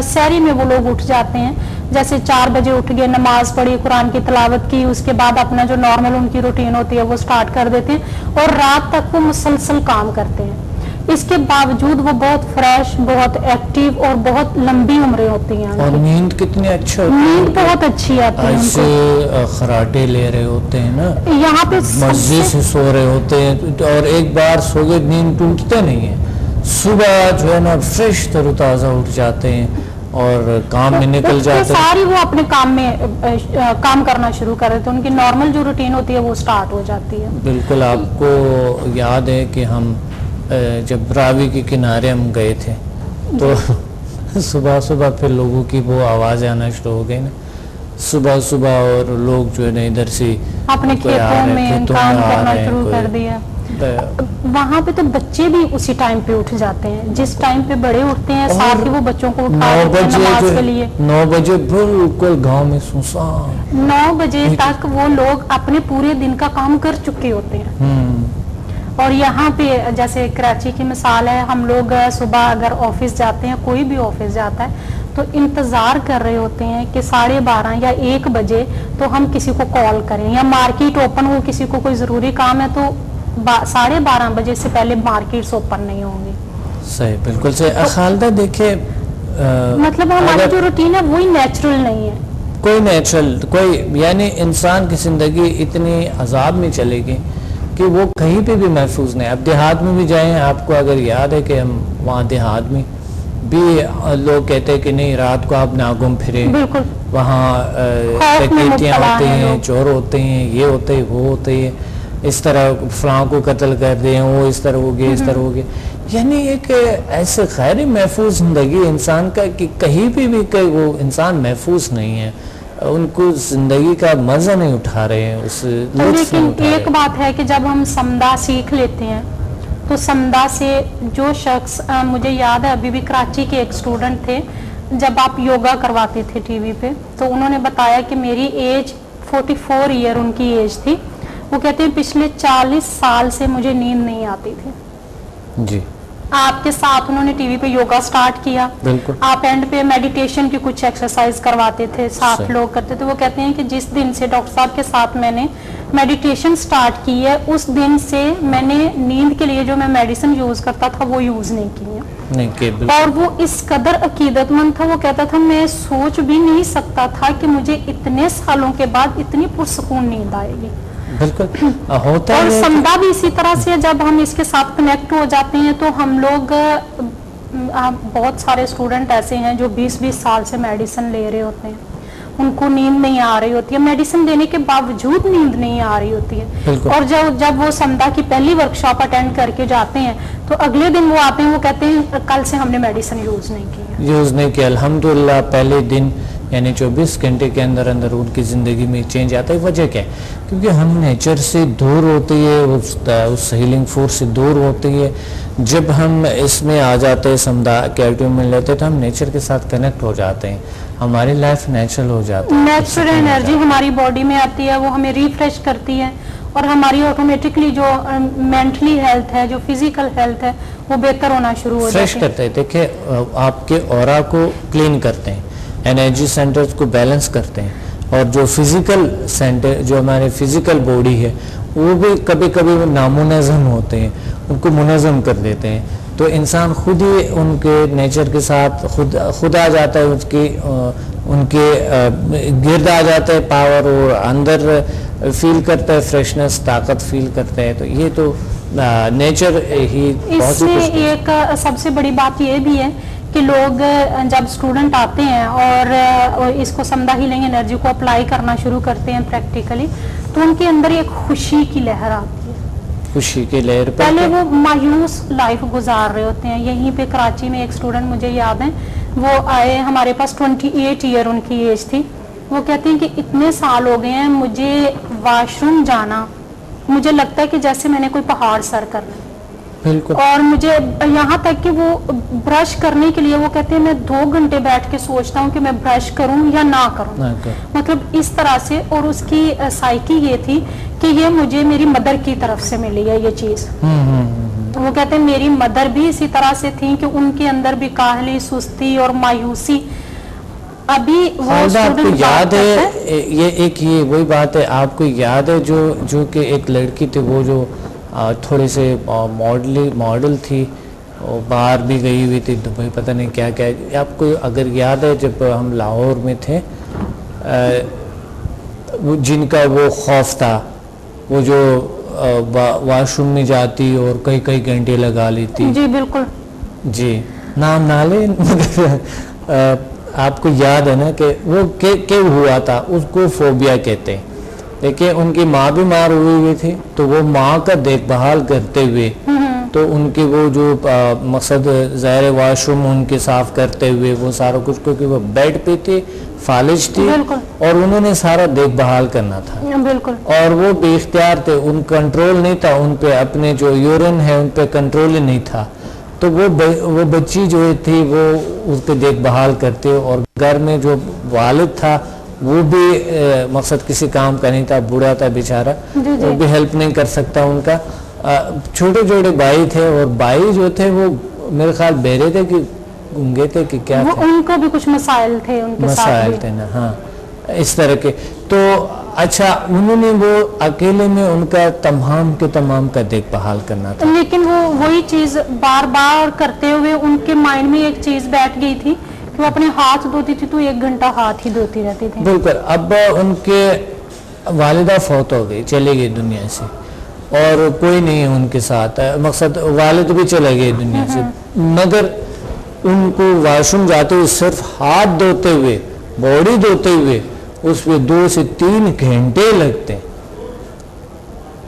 सहरी में वो लोग उठ जाते हैं, जैसे 4 बजे उठ गए, नमाज पढ़ी, कुरान की तिलावत की, उसके बाद अपना जो नॉर्मल उनकी रूटीन होती है वो स्टार्ट कर देते हैं और रात तक वो मुसलसल काम करते हैं। इसके बावजूद वो बहुत फ्रेश, बहुत एक्टिव और बहुत लंबी उम्रें होती हैं। और नींद कितनी अच्छी होती है, नींद बहुत अच्छी आती है। ऐसे खराटे ले रहे होते हैं ना, यहाँ पे मस्जिद से सो रहे होते हैं और एक बार सो गए नींद टूटते नहीं है, सुबह जो है ना फ्रेश तरोताज़ा उठ जाते हैं और काम में निकल जाते हैं। सारी वो अपने काम में काम करना शुरू कर देते हैं, उनकी नॉर्मल जो रूटीन होती है वो स्टार्ट हो जाती है। बिल्कुल। आपको याद है कि हम जब रावी के किनारे हम गए थे तो सुबह सुबह फिर लोगों की वो आवाज़ें आना शुरू हो गई ना, सुबह सुबह और लोग जो है ना इधर से अपने खेतों में काम करना शुरू कर दिया। वहाँ पे तो बच्चे भी उसी टाइम पे उठ जाते हैं, जिस टाइम पे बड़े उठते हैं साथ ही वो बच्चों को उठा देते हैं नमाज के लिए। 9 बजे बिल्कुल गांव में सुनसान, 9 बजे तक वो लोग अपने पूरे दिन का काम कर चुके होते हैं। और यहाँ पे जैसे कराची की मिसाल है, हम लोग सुबह अगर ऑफिस जाते हैं, कोई भी ऑफिस जाता है तो इंतजार कर रहे होते हैं कि 12:30 या 1 बजे तो हम किसी को कॉल करें, या मार्केट ओपन हो, किसी को कोई जरूरी काम है तो 12:30 बजे से पहले मार्केट्स ओपन नहीं होंगी। सही, बिल्कुल सही। खालदा देखे मतलब हमारी जो रूटीन है वही नेचुरल नहीं है, कोई नेचुरल, कोई यानी इंसान की जिंदगी इतनी अजाब में चलेगी कि वो कहीं पे भी महफूज नहीं। अब देहात में भी जाएं, आपको अगर याद है कि हम वहाँ देहात में भी लोग कहते हैं कि नहीं रात को आप ना घूम फिरे, वहाँ डकैतियाँ होती हैं, चोर होते हैं, ये होते हैं, वो होते हैं, इस तरह फलां को कत्ल कर दें, वो इस तरह हो गया, इस तरह हो गया। यानी एक ऐसे खैर महफूज जिंदगी इंसान का कि कहीं भी कहीं वो इंसान महफूज नहीं है, उनको जिंदगी का मजा नहीं उठा रहे हैं, उस लेकिन एक बात है कि जब हम समदा सीख लेते हैं तो समदा से जो शख्स मुझे याद है अभी भी कराची के एक स्टूडेंट थे, जब आप योगा करवाते थे टीवी पे तो उन्होंने बताया कि मेरी एज 44 ईयर उनकी एज थी। वो कहते हैं पिछले 40 साल से मुझे नींद नहीं आती थी जी। आपके साथ उन्होंने टीवी पे योगा स्टार्ट किया, आप एंड पे मेडिटेशन की कुछ एक्सरसाइज करवाते थे, साथ लोग करते थे। वो कहते हैं कि जिस दिन से डॉक्टर साहब के साथ मैंने मेडिटेशन स्टार्ट की है उस दिन से मैंने नींद के लिए जो मैं मेडिसिन यूज करता था वो यूज नहीं की है। और वो इस कदर अकीदतमंद था, वो कहता था मैं सोच भी नहीं सकता था कि मुझे इतने सालों के बाद इतनी पुरसकून नींद आएगी। बिल्कुल होता है। और समदा भी इसी तरह से जब हम इसके साथ कनेक्ट हो जाते हैं तो हम लोग बहुत सारे स्टूडेंट ऐसे हैं जो 20-20 साल से मेडिसिन ले रहे होते हैं, उनको नींद नहीं आ रही होती है, मेडिसिन लेने के बावजूद नींद नहीं आ रही होती है। और जब वो समदा की पहली वर्कशॉप अटेंड करके जाते हैं तो अगले दिन वो आते हैं, वो कहते हैं कल से हमने मेडिसिन यूज नहीं की। अल्हम्दुलिल्लाह पहले दिन यानी 24 घंटे के अंदर अंदर उनकी ज़िंदगी में चेंज आता है। वजह क्या है? क्योंकि हम नेचर से दूर होती है, उस हीलिंग फोर्स से दूर होती है। जब हम इसमें आ जाते हैं, समझा के एक्टिव में लेते हैं तो हम नेचर के साथ कनेक्ट हो जाते हैं, हमारी लाइफ नेचुरल हो जाती है, नेचुरल एनर्जी हमारी बॉडी में आती है, वो हमें रिफ्रेश करती है और हमारी ऑटोमेटिकली जो मेंटली हेल्थ है, जो फिजिकल हेल्थ है वो बेहतर होना शुरू हो जाती है। करते हैं। देखिए आपके ऑरा को क्लीन करते हैं, एनर्जी सेंटर्स को बैलेंस करते हैं, और जो फिजिकल सेंटर, जो हमारे फिजिकल बॉडी है वो भी कभी कभी नामुनज़्ज़म होते हैं, उनको मुनज़्ज़म कर देते हैं। तो इंसान खुद ही उनके नेचर के साथ खुद आ जाता है, उनके गिर्द आ जाता है पावर, और अंदर फील करता है फ्रेशनेस, ताकत फील करता है। तो ये तो नेचर ही। इसमें एक सबसे बड़ी बात ये भी है कि लोग जब स्टूडेंट आते हैं और इसको समझा हीलिंग एनर्जी को अप्लाई करना शुरू करते हैं प्रैक्टिकली, तो उनके अंदर एक खुशी की लहर आती है। खुशी की लहर पहले वो मायूस लाइफ गुजार रहे होते हैं। यहीं पे कराची में एक स्टूडेंट मुझे याद है, वो आए हमारे पास, 28 ईयर उनकी एज थी। वो कहते हैं कि इतने साल हो गए हैं, मुझे वॉशरूम जाना मुझे लगता है कि जैसे मैंने कोई पहाड़ सर करना है। और मुझे यहाँ तक कि वो ब्रश करने के लिए, वो कहते हैं मैं 2 घंटे बैठ के सोचता हूँ कि मैं ब्रश करूँ या ना करूँ, मतलब इस तरह से। और उसकी साइकी ये थी कि ये मुझे मेरी मदर की तरफ से मिली है ये चीज। वो कहते हैं मेरी मदर भी इसी तरह से थी कि उनके अंदर भी काहली, सुस्ती और मायूसी। अभी वो आपको याद है, ये एक ये वही बात है, आपको याद है जो कि एक लड़की थी, वो जो थोड़ी से मॉडल थी, और बाहर भी गई हुई थी दुबई, पता नहीं क्या क्या। आपको अगर याद है जब हम लाहौर में थे, जिनका वो खौफ था, वो जो वॉशरूम में जाती और कई घंटे लगा लेती। जी बिल्कुल जी, नाम ना ले मगर आपको याद है ना कि वो क्यों हुआ था, उसको फोबिया कहते हैं। देखिए उनकी माँ बीमार हुई थी, तो वो माँ का देखभाल करते हुए तो उनके वो जो मकसद ज़ाहिर वाशरूम उनके साफ करते हुए वो सारा कुछ, क्योंकि वो बेड पे थे, फालिज थी और उन्होंने सारा देखभाल करना था बिल्कुल, और वो बेख्तियार थे, उन कंट्रोल नहीं था उन पे, अपने जो यूरिन है उन पे कंट्रोल ही नहीं था। तो वो बच्ची जो थी वो उसके देखभाल करते, और घर में जो वालिद था वो भी मकसद किसी काम का नहीं था, बूढ़ा था बेचारा, वो भी हेल्प नहीं कर सकता उनका। छोटे छोटे भाई थे और भाई जो थे वो मेरे ख्याल बहरे थे कि गूंगे थे कि क्या थे, उनको भी कुछ मसाइल थे, उनके मसाइल थे ना, हाँ इस तरह के। तो अच्छा, उन्होंने वो अकेले में उनका तमाम के तमाम का देखभाल करना था, लेकिन वो वही चीज बार बार करते हुए उनके माइंड में एक चीज बैठ गई थी कि वो अपने हाथ धोती थी तो 1 घंटा हाथ ही धोती रहती थी। बिल्कुल। अब उनके वालिदा फौत हो गई, चले गई दुनिया से, और कोई नहीं है उनके साथ, मकसद वालिद भी चले गए दुनिया से, मगर उनको वॉशरूम जाते हुए सिर्फ हाथ धोते हुए, बॉडी धोते हुए उसमें 2 से 3 घंटे लगते हैं,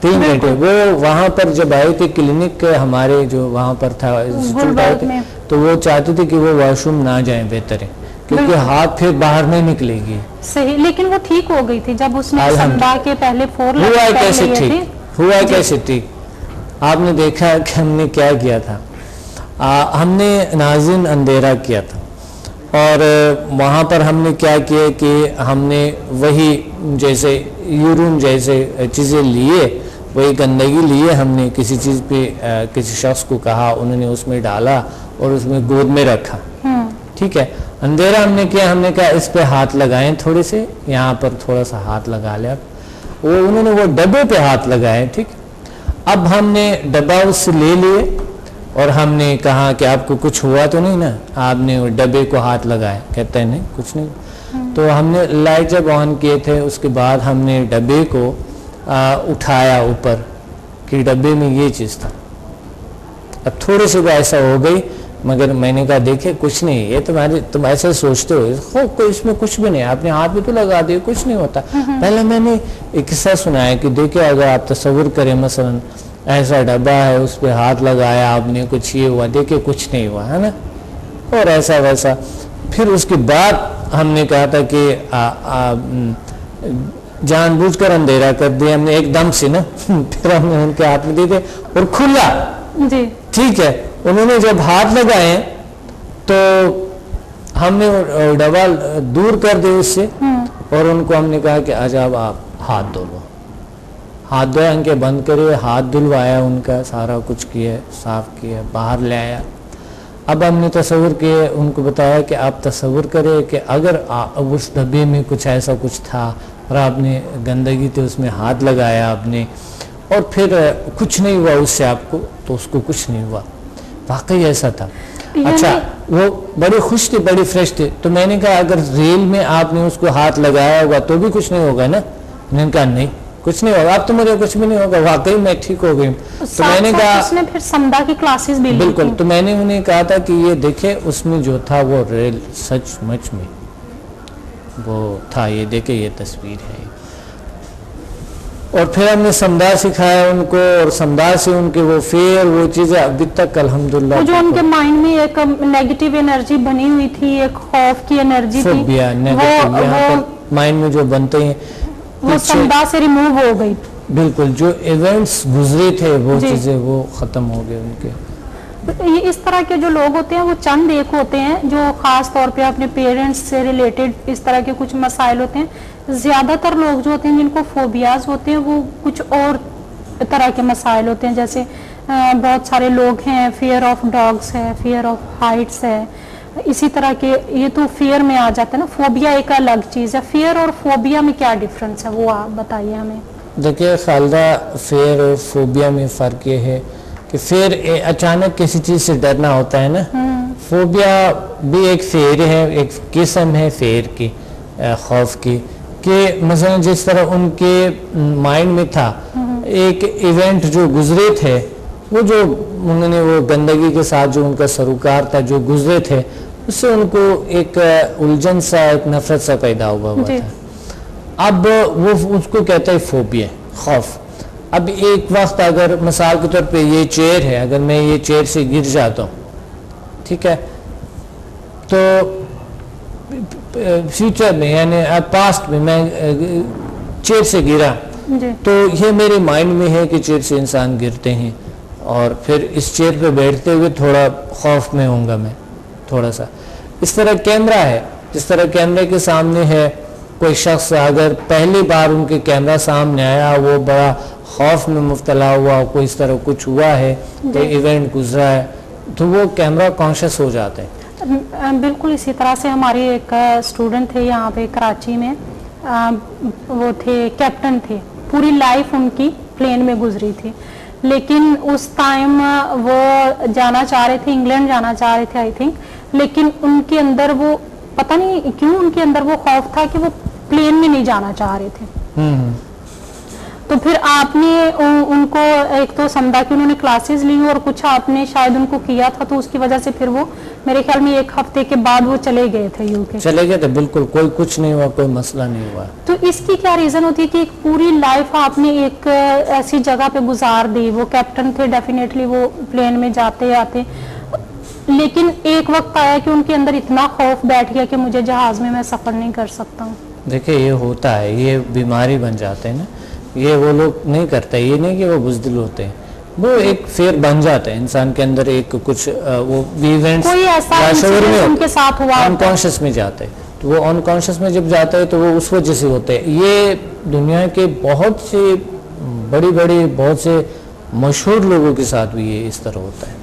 3 घंटे। वो वहाँ पर जब आए थे क्लिनिक हमारे जो वहाँ पर था इंस्टीट्यूट आए थे, तो वो चाहते थे कि वो वॉशरूम ना जाए, बेहतर है, क्योंकि हाथ फिर बाहर नहीं निकलेगी। सही, लेकिन वो ठीक हो गई थी जब उसने संदा के पहले 4 हुआ कैसे ठीक, हुआ कैसे ठीक, आपने देखा कि हमने क्या किया था। हमने नाज़िन अंधेरा किया था, और वहाँ पर हमने क्या किया कि हमने वही जैसे यूरिन जैसे चीज़ें लिए, वही गंदगी लिए, हमने किसी चीज़ पे किसी शख्स को कहा, उन्होंने उसमें डाला और उसमें गोद में रखा, ठीक है। अंधेरा हमने किया, हमने कहा इस पे हाथ लगाएं, थोड़े से यहाँ पर थोड़ा सा हाथ लगा लिया, वो उन्होंने वो डब्बे पे हाथ लगाए, ठीक। अब हमने डब्बा उससे ले लिए और हमने कहा कि आपको कुछ हुआ तो नहीं ना, आपने वो डब्बे को हाथ लगाया, कहते हैं नहीं कुछ नहीं। तो हमने लाइट जब ऑन किए थे उसके बाद हमने डब्बे को उठाया ऊपर कि डब्बे में ये चीज़ था। अब थोड़ी सी भी ऐसा हो गई, मगर मैंने कहा देखे कुछ नहीं, ये तुम ऐसे सोचते हो कोई इसमें कुछ भी नहीं, आपने हाथ भी तो लगा दिए, कुछ नहीं होता। पहले मैंने एक किस्सा सुनाया कि देखिए अगर आप तस्वुर करें मसलन ऐसा डब्बा है, उस पर हाथ लगाया आपने, कुछ ये हुआ, देखिए कुछ नहीं हुआ, है ना, और ऐसा वैसा। फिर उसके बाद हमने कहा था कि जानबूझकर अंधेरा कर दिया हमने एकदम से ना फिर हमने उनके हाथ में दे दिए और खुला जी, ठीक है। उन्होंने जब हाथ लगाए तो हमने डब्बा दूर कर दिया उससे, और उनको हमने कहा कि आज आप हाथ धो लो, हाथ धोया, उनके बंद करे, हाथ धुलवाया, उनका सारा कुछ किया, साफ किया, बाहर ले आया। अब हमने तस्वुर किए, उनको बताया कि आप तस्वुर करें कि अगर उस डब्बे में कुछ ऐसा कुछ था और आपने गंदगी थी उसमें हाथ लगाया आपने और फिर कुछ नहीं हुआ उससे आपको, तो उसको कुछ नहीं हुआ, वाकई ऐसा था। अच्छा, वो बड़े खुश थे, बड़े फ्रेश थे। तो मैंने कहा अगर रेल में आपने उसको हाथ लगाया होगा तो भी कुछ नहीं होगा ना? उन्होंने कहा नहीं कुछ नहीं होगा, अब तो मुझे कुछ भी नहीं होगा, वाकई मैं ठीक हो गई। तो मैंने कहा उसने फिर समदा की क्लासेस भी ली। बिल्कुल। तो मैंने उन्हें कहा था कि ये देखे उसमें जो था वो रेल सचमुच में वो था, ये देखे ये तस्वीर है। और फिर हमने समदा सिखाया उनको, और समदा से उनके वो फेयर वो चीज़ें अभी तक अल्हम्दुलिल्लाह, जो उनके माइंड में एक नेगेटिव एनर्जी बनी हुई थी, एक खौफ की एनर्जी थी, वो माइंड में जो बनते हैं वो समदा से रिमूव हो गई। बिल्कुल, जो इवेंट्स गुजरे थे वो चीज़ें वो ख़त्म हो गए उनके। ये इस तरह के जो लोग होते हैं वो चंद एक होते हैं जो खास तौर पे अपने पेरेंट्स से रिलेटेड इस तरह के कुछ मसाइल होते हैं। ज्यादातर लोग जो होते हैं जिनको फोबियाज होते हैं वो कुछ और तरह के मसाइल होते हैं, जैसे बहुत सारे लोग हैं फियर ऑफ डॉग्स है, फियर ऑफ हाइट्स है, इसी तरह के ये तो फियर में आ जाता है ना। फोबिया एक अलग चीज है, फियर और फोबिया में क्या डिफरेंस है वो आप बताइए हमें। देखिए खालिदा, फेयर और फोबिया में फ़र्क ये है कि फेयर अचानक किसी चीज़ से डरना होता है ना, फोबिया भी एक फेयर है, एक किस्म है फेयर की, खौफ की, कि मसलन जिस तरह उनके माइंड में था एक इवेंट जो गुजरे थे, वो जो उन्होंने वो गंदगी के साथ जो उनका सरोकार था जो गुजरे थे, उससे उनको एक उलझन सा, एक नफरत सा पैदा हुआ था। अब वो उसको कहता है फोबिया, खौफ। अब एक वक्त अगर मिसाल के तौर पे ये चेयर है, अगर मैं ये चेयर से गिर जाता हूँ, ठीक है, तो फ्यूचर में यानी पास्ट में मैं चेयर से गिरा तो ये मेरे माइंड में है कि चेयर से इंसान गिरते हैं, और फिर इस चेयर पे बैठते हुए थोड़ा खौफ में होऊंगा मैं थोड़ा सा। इस तरह कैमरा है, जिस तरह कैमरे के सामने है, कोई शख्स अगर पहली बार उनके कैमरा सामने आया, वो बड़ा खौफ में मुब्तला हुआ, कोई इस तरह कुछ हुआ है, कोई इवेंट गुजरा है, तो वो कैमरा कॉन्शियस हो जाते हैं। बिल्कुल इसी तरह से हमारे एक स्टूडेंट थे यहाँ पे कराची में, वो थे कैप्टन थे, पूरी लाइफ उनकी प्लेन में गुजरी थी, लेकिन उस टाइम वो जाना चाह रहे थे, इंग्लैंड जाना चाह रहे थे आई थिंक, लेकिन उनके अंदर वो पता नहीं क्यों उनके अंदर वो खौफ था कि वो प्लेन में नहीं जाना चाह रहे थे। तो फिर आपने उनको एक तो समझा कि उन्होंने क्लासेस ली और कुछ आपने शायद उनको किया था, तो उसकी वजह से फिर वो मेरे ख्याल में 1 हफ्ते के बाद वो चले गए थे यूके। चले गए थे, बिल्कुल कोई कुछ नहीं हुआ, कोई मसला नहीं हुआ। तो इसकी क्या रीजन होती है कि एक पूरी लाइफ आपने एक ऐसी जगह पे गुजार दी, वो कैप्टन थे, डेफिनेटली वो प्लेन में जाते आते, लेकिन एक वक्त आया कि उनके अंदर इतना खौफ बैठ गया कि मुझे जहाज में मैं सफर नहीं कर सकता हूँ। देखिए ये होता है, ये बीमारी बन जाते हैं ना, ये वो लोग नहीं करते, ये नहीं कि वो बुज़दिल होते हैं, वो एक फेर बन जाते हैं इंसान के अंदर, एक कुछ वो इवेंट्स कोई ऐसा इंसिडेंट उनके साथ हुआ, अनकॉन्शियस में जाते हैं, तो वो अनकॉन्शियस में जब जाते हैं तो वो उस वजह से होते हैं। ये दुनिया के बहुत से बड़ी बड़ी बहुत से मशहूर लोगों के साथ भी ये इस तरह होता है।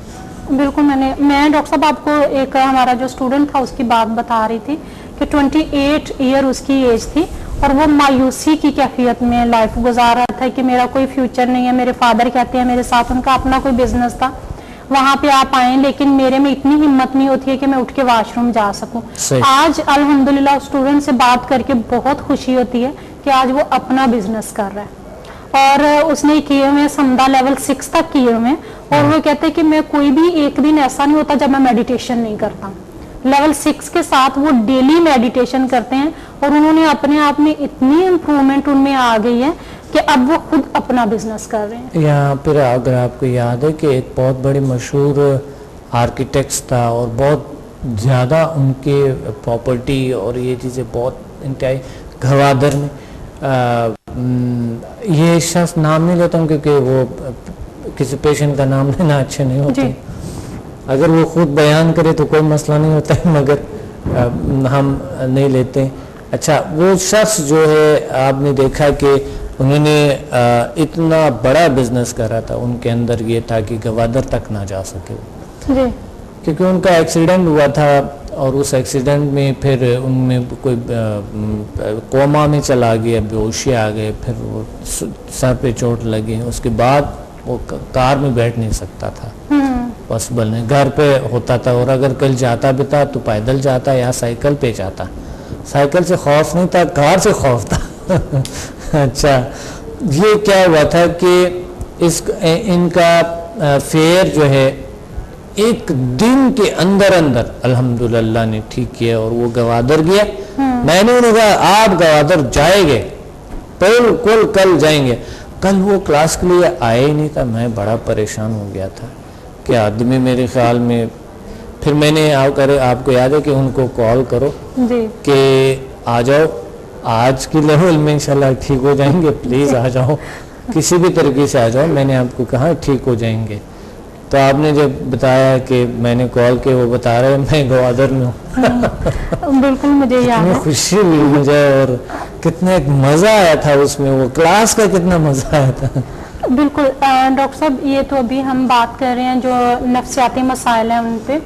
बिल्कुल, मैं डॉक्टर साहब आपको एक हमारा जो स्टूडेंट था उसकी बात बता रही थी कि 28 ईयर उसकी एज थी और वो मायूसी की कैफियत में लाइफ गुजार रहा था कि मेरा कोई फ्यूचर नहीं है। मेरे फादर कहते हैं मेरे साथ, उनका अपना कोई बिजनेस था, वहाँ पे आप आए, लेकिन मेरे में इतनी हिम्मत नहीं होती है कि मैं उठ के वॉशरूम जा सकूं। आज अल्हम्दुलिल्लाह स्टूडेंट से बात करके बहुत खुशी होती है कि आज वो अपना बिजनेस कर रहा है और उसने किए हुए समदा लेवल 6 तक किए हुए, और वो कहते हैं कि मैं कोई भी एक दिन ऐसा नहीं होता जब मैं मेडिटेशन नहीं करता। लेवल 6 के साथ वो डेली मेडिटेशन करते हैं और उन्होंने अपने आप में इतनी इम्प्रूवमेंट उनमें आ गई है कि अब वो खुद अपना बिजनेस कर रहे हैं। यहाँ पर अगर आपको याद है कि एक बहुत बड़े मशहूर आर्किटेक्ट्स था और बहुत ज़्यादा उनके प्रॉपर्टी और ये चीज़ें बहुत इंतहाई गवादर में, ये शख्स नाम नहीं लेता हूँ क्योंकि वो किसी पेशेंट का नाम लेना अच्छे नहीं होते, अगर वो खुद बयान करे तो कोई मसला नहीं होता है, मगर हम नहीं लेते। अच्छा, वो शख्स जो है आपने देखा कि उन्होंने इतना बड़ा बिजनेस करा था, उनके अंदर ये था कि गवादर तक ना जा सके वो, क्योंकि उनका एक्सीडेंट हुआ था और उस एक्सीडेंट में फिर उनमें कोई कोमा में चला गया, बेहोशी आ गए, फिर वो सर पे चोट लगी, उसके बाद वो कार में बैठ नहीं सकता था, पॉसिबल नहीं, घर पे होता था, और अगर कल जाता भी था तो पैदल जाता या साइकिल पे जाता। साइकिल से खौफ नहीं था, कार से खौफ था। अच्छा, ये क्या हुआ था कि इनका फेयर जो है एक दिन के अंदर अंदर अल्हम्दुलिल्लाह ने ठीक किया और वो गवादर गया। मैंने उन्हें कहा आप गवादर जाएंगे, बिल्कुल कल जाएंगे। कल वो क्लास के लिए आए ही नहीं था, मैं बड़ा परेशान हो गया था कि आदमी मेरे ख्याल में, फिर मैंने आपको याद है कि उनको कॉल करो कि आ जाओ, आज की लेवल में इंशाल्लाह ठीक हो जाएंगे, प्लीज़ आ जाओ, किसी भी तरीके से आ जाओ, मैंने आपको कहा ठीक हो जाएंगे। तो आपने जब बताया कि मैंने कॉल किया, वो बता रहे मैं गवादर में हूँ। बिल्कुल मुझे याद है, खुशी हुई मुझे, और कितना एक मज़ा आया था उसमें, वो क्लास का कितना मज़ा आया था। बिल्कुल डॉक्टर साहब, ये तो अभी हम बात कर रहे हैं जो नफ्सियाती मसाइल हैं उन पे,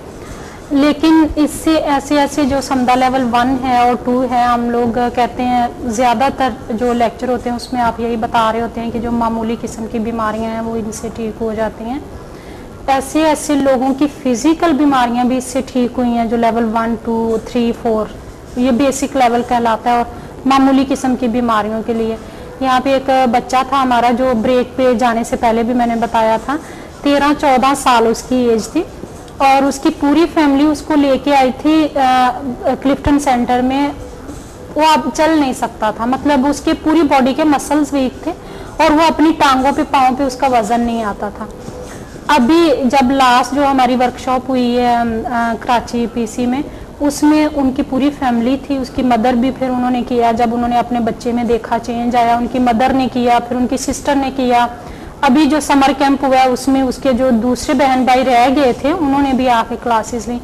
लेकिन इससे ऐसे जो समदा लेवल 1 है और 2 है, हम लोग कहते हैं ज़्यादातर जो लेक्चर होते हैं उसमें आप यही बता रहे होते हैं कि जो मामूली किस्म की बीमारियां हैं वो इनसे ठीक हो जाती हैं। ऐसे लोगों की फिजिकल बीमारियां भी इससे ठीक हुई हैं जो लेवल 1, 2, 3, 4 ये बेसिक लेवल कहलाता है, और मामूली किस्म की बीमारियों के लिए। यहाँ पे एक बच्चा था हमारा जो ब्रेक पे जाने से पहले भी मैंने बताया था, 13-14 साल उसकी एज थी और उसकी पूरी फैमिली उसको लेके आई थी क्लिफ्टन सेंटर में। वो अब चल नहीं सकता था, मतलब उसके पूरी बॉडी के मसल्स वीक थे और वो अपनी टांगों पे पाँव पे उसका वजन नहीं आता था। अभी जब लास्ट जो हमारी वर्कशॉप हुई है कराची पीसी में, उसमें उनकी पूरी फैमिली थी, उसकी मदर भी फिर उन्होंने किया, जब उन्होंने अपने बच्चे में देखा चेंज आया, उनकी मदर ने किया, फिर उनकी सिस्टर ने किया। अभी जो समर कैंप हुआ उसमें उसके जो दूसरे बहन भाई रह गए थे उन्होंने भी आके क्लासेस ली।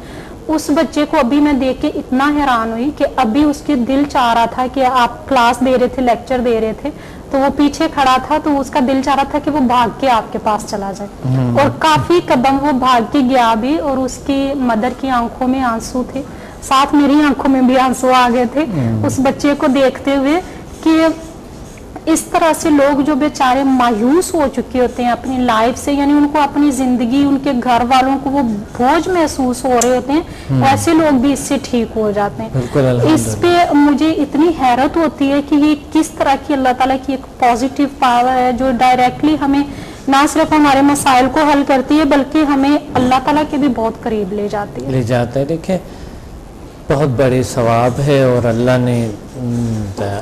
उस बच्चे को अभी मैं देख के इतना हैरान हुई कि अभी उसके दिल चाह रहा था कि आप क्लास दे रहे थे, लेक्चर दे रहे थे, तो वो पीछे खड़ा था, तो उसका दिल चाह रहा था कि वो भाग के आपके पास चला जाए। और काफी कदम वो भाग के गया भी, और उसकी मदर की आंखों में आंसू थे, साथ मेरी आंखों में भी आंसू आ गए थे उस बच्चे को देखते हुए कि इस तरह से लोग जो बेचारे मायूस हो चुके होते हैं अपनी लाइफ से, यानी उनको अपनी जिंदगी, उनके घर वालों को वो बोझ महसूस हो रहे होते हैं, ऐसे लोग भी इससे ठीक हो जाते हैं। इस पे मुझे इतनी हैरत होती है कि ये किस तरह की अल्लाह ताला की एक पॉजिटिव पावर है जो डायरेक्टली हमें ना सिर्फ हमारे मसाइल को हल करती है बल्कि हमें अल्लाह ताला के भी बहुत करीब ले जाती है। ले जाता है। देखिए बहुत बड़ी सवाब है, और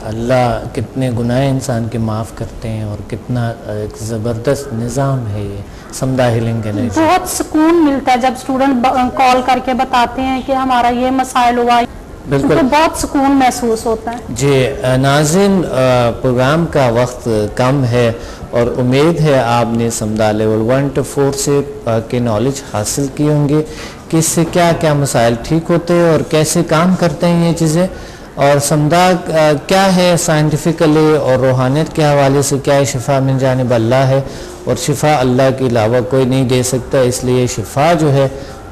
अल्लाह कितने गुनाह इंसान के माफ़ करते हैं, और कितना एक ज़बरदस्त निज़ाम है ये समदा हीलिंग एनर्जी। बहुत सुकून मिलता है जब स्टूडेंट कॉल करके बताते हैं कि हमारा ये मसाइल हुआ, बिल्कुल, तो बहुत सुकून महसूस होता है। जी नाज़रीन, प्रोग्राम का वक्त कम है, और उम्मीद है आपने समदा लेवल 1 to 4 से के नॉलेज हासिल की होंगी कि इससे क्या क्या मसाइल ठीक होते हैं और कैसे काम करते हैं ये चीज़ें, और समदा क्या है साइंटिफिकली और रूहानियत के हवाले से क्या है। शिफा मिन जानिब अल्लाह है, और शिफा अल्लाह के अलावा कोई नहीं दे सकता, इसलिए शिफा जो है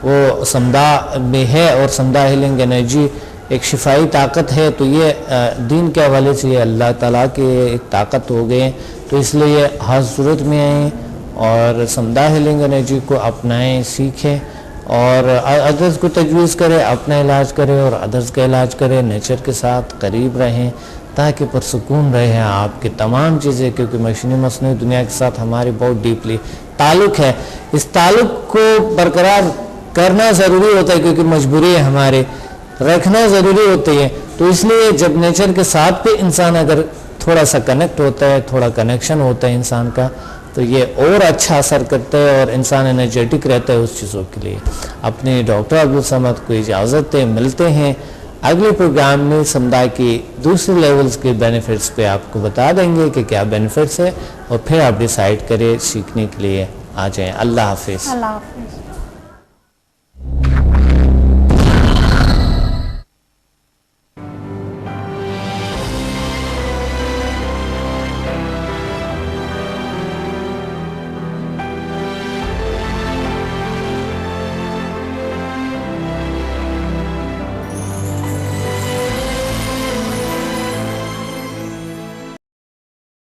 वो समदा में है, और समदा हीलिंग एनर्जी एक शिफाई ताकत है। तो ये दीन के हवाले से ये अल्लाह ताला की एक ताकत हो गए, तो इसलिए हर सूरत में आएँ और समदा हीलिंग एनर्जी को अपनाएं, सीखें, और अदर्स को तजवीज़ करें, अपना इलाज करें और अदर्स का इलाज करें, नेचर के साथ करीब रहें ताकि पुरसुकून रहें आपकी तमाम चीज़ें, क्योंकि मशीनी मसनूई दुनिया के साथ हमारी बहुत डीपली ताल्लुक़ है। इस ताल्लुक़ को बरकरार करना ज़रूरी होता है, क्योंकि मजबूरी है हमारे, रखना ज़रूरी होती है। तो इसलिए जब नेचर के साथ भी इंसान अगर थोड़ा सा कनेक्ट होता है, थोड़ा कनेक्शन होता है इंसान का, तो ये और अच्छा असर करता है और इंसान एनर्जेटिक रहता है उस चीज़ों के लिए। अपने डॉक्टर अब्दुल समद को इजाज़त दें, मिलते हैं अगले प्रोग्राम में। समुदाय की दूसरे लेवल्स के बेनिफिट्स पे आपको बता देंगे कि क्या बेनिफिट्स है, और फिर आप डिसाइड करें सीखने के लिए आ जाएं। अल्लाह हाफिज़। अल्लाह हाफिज़।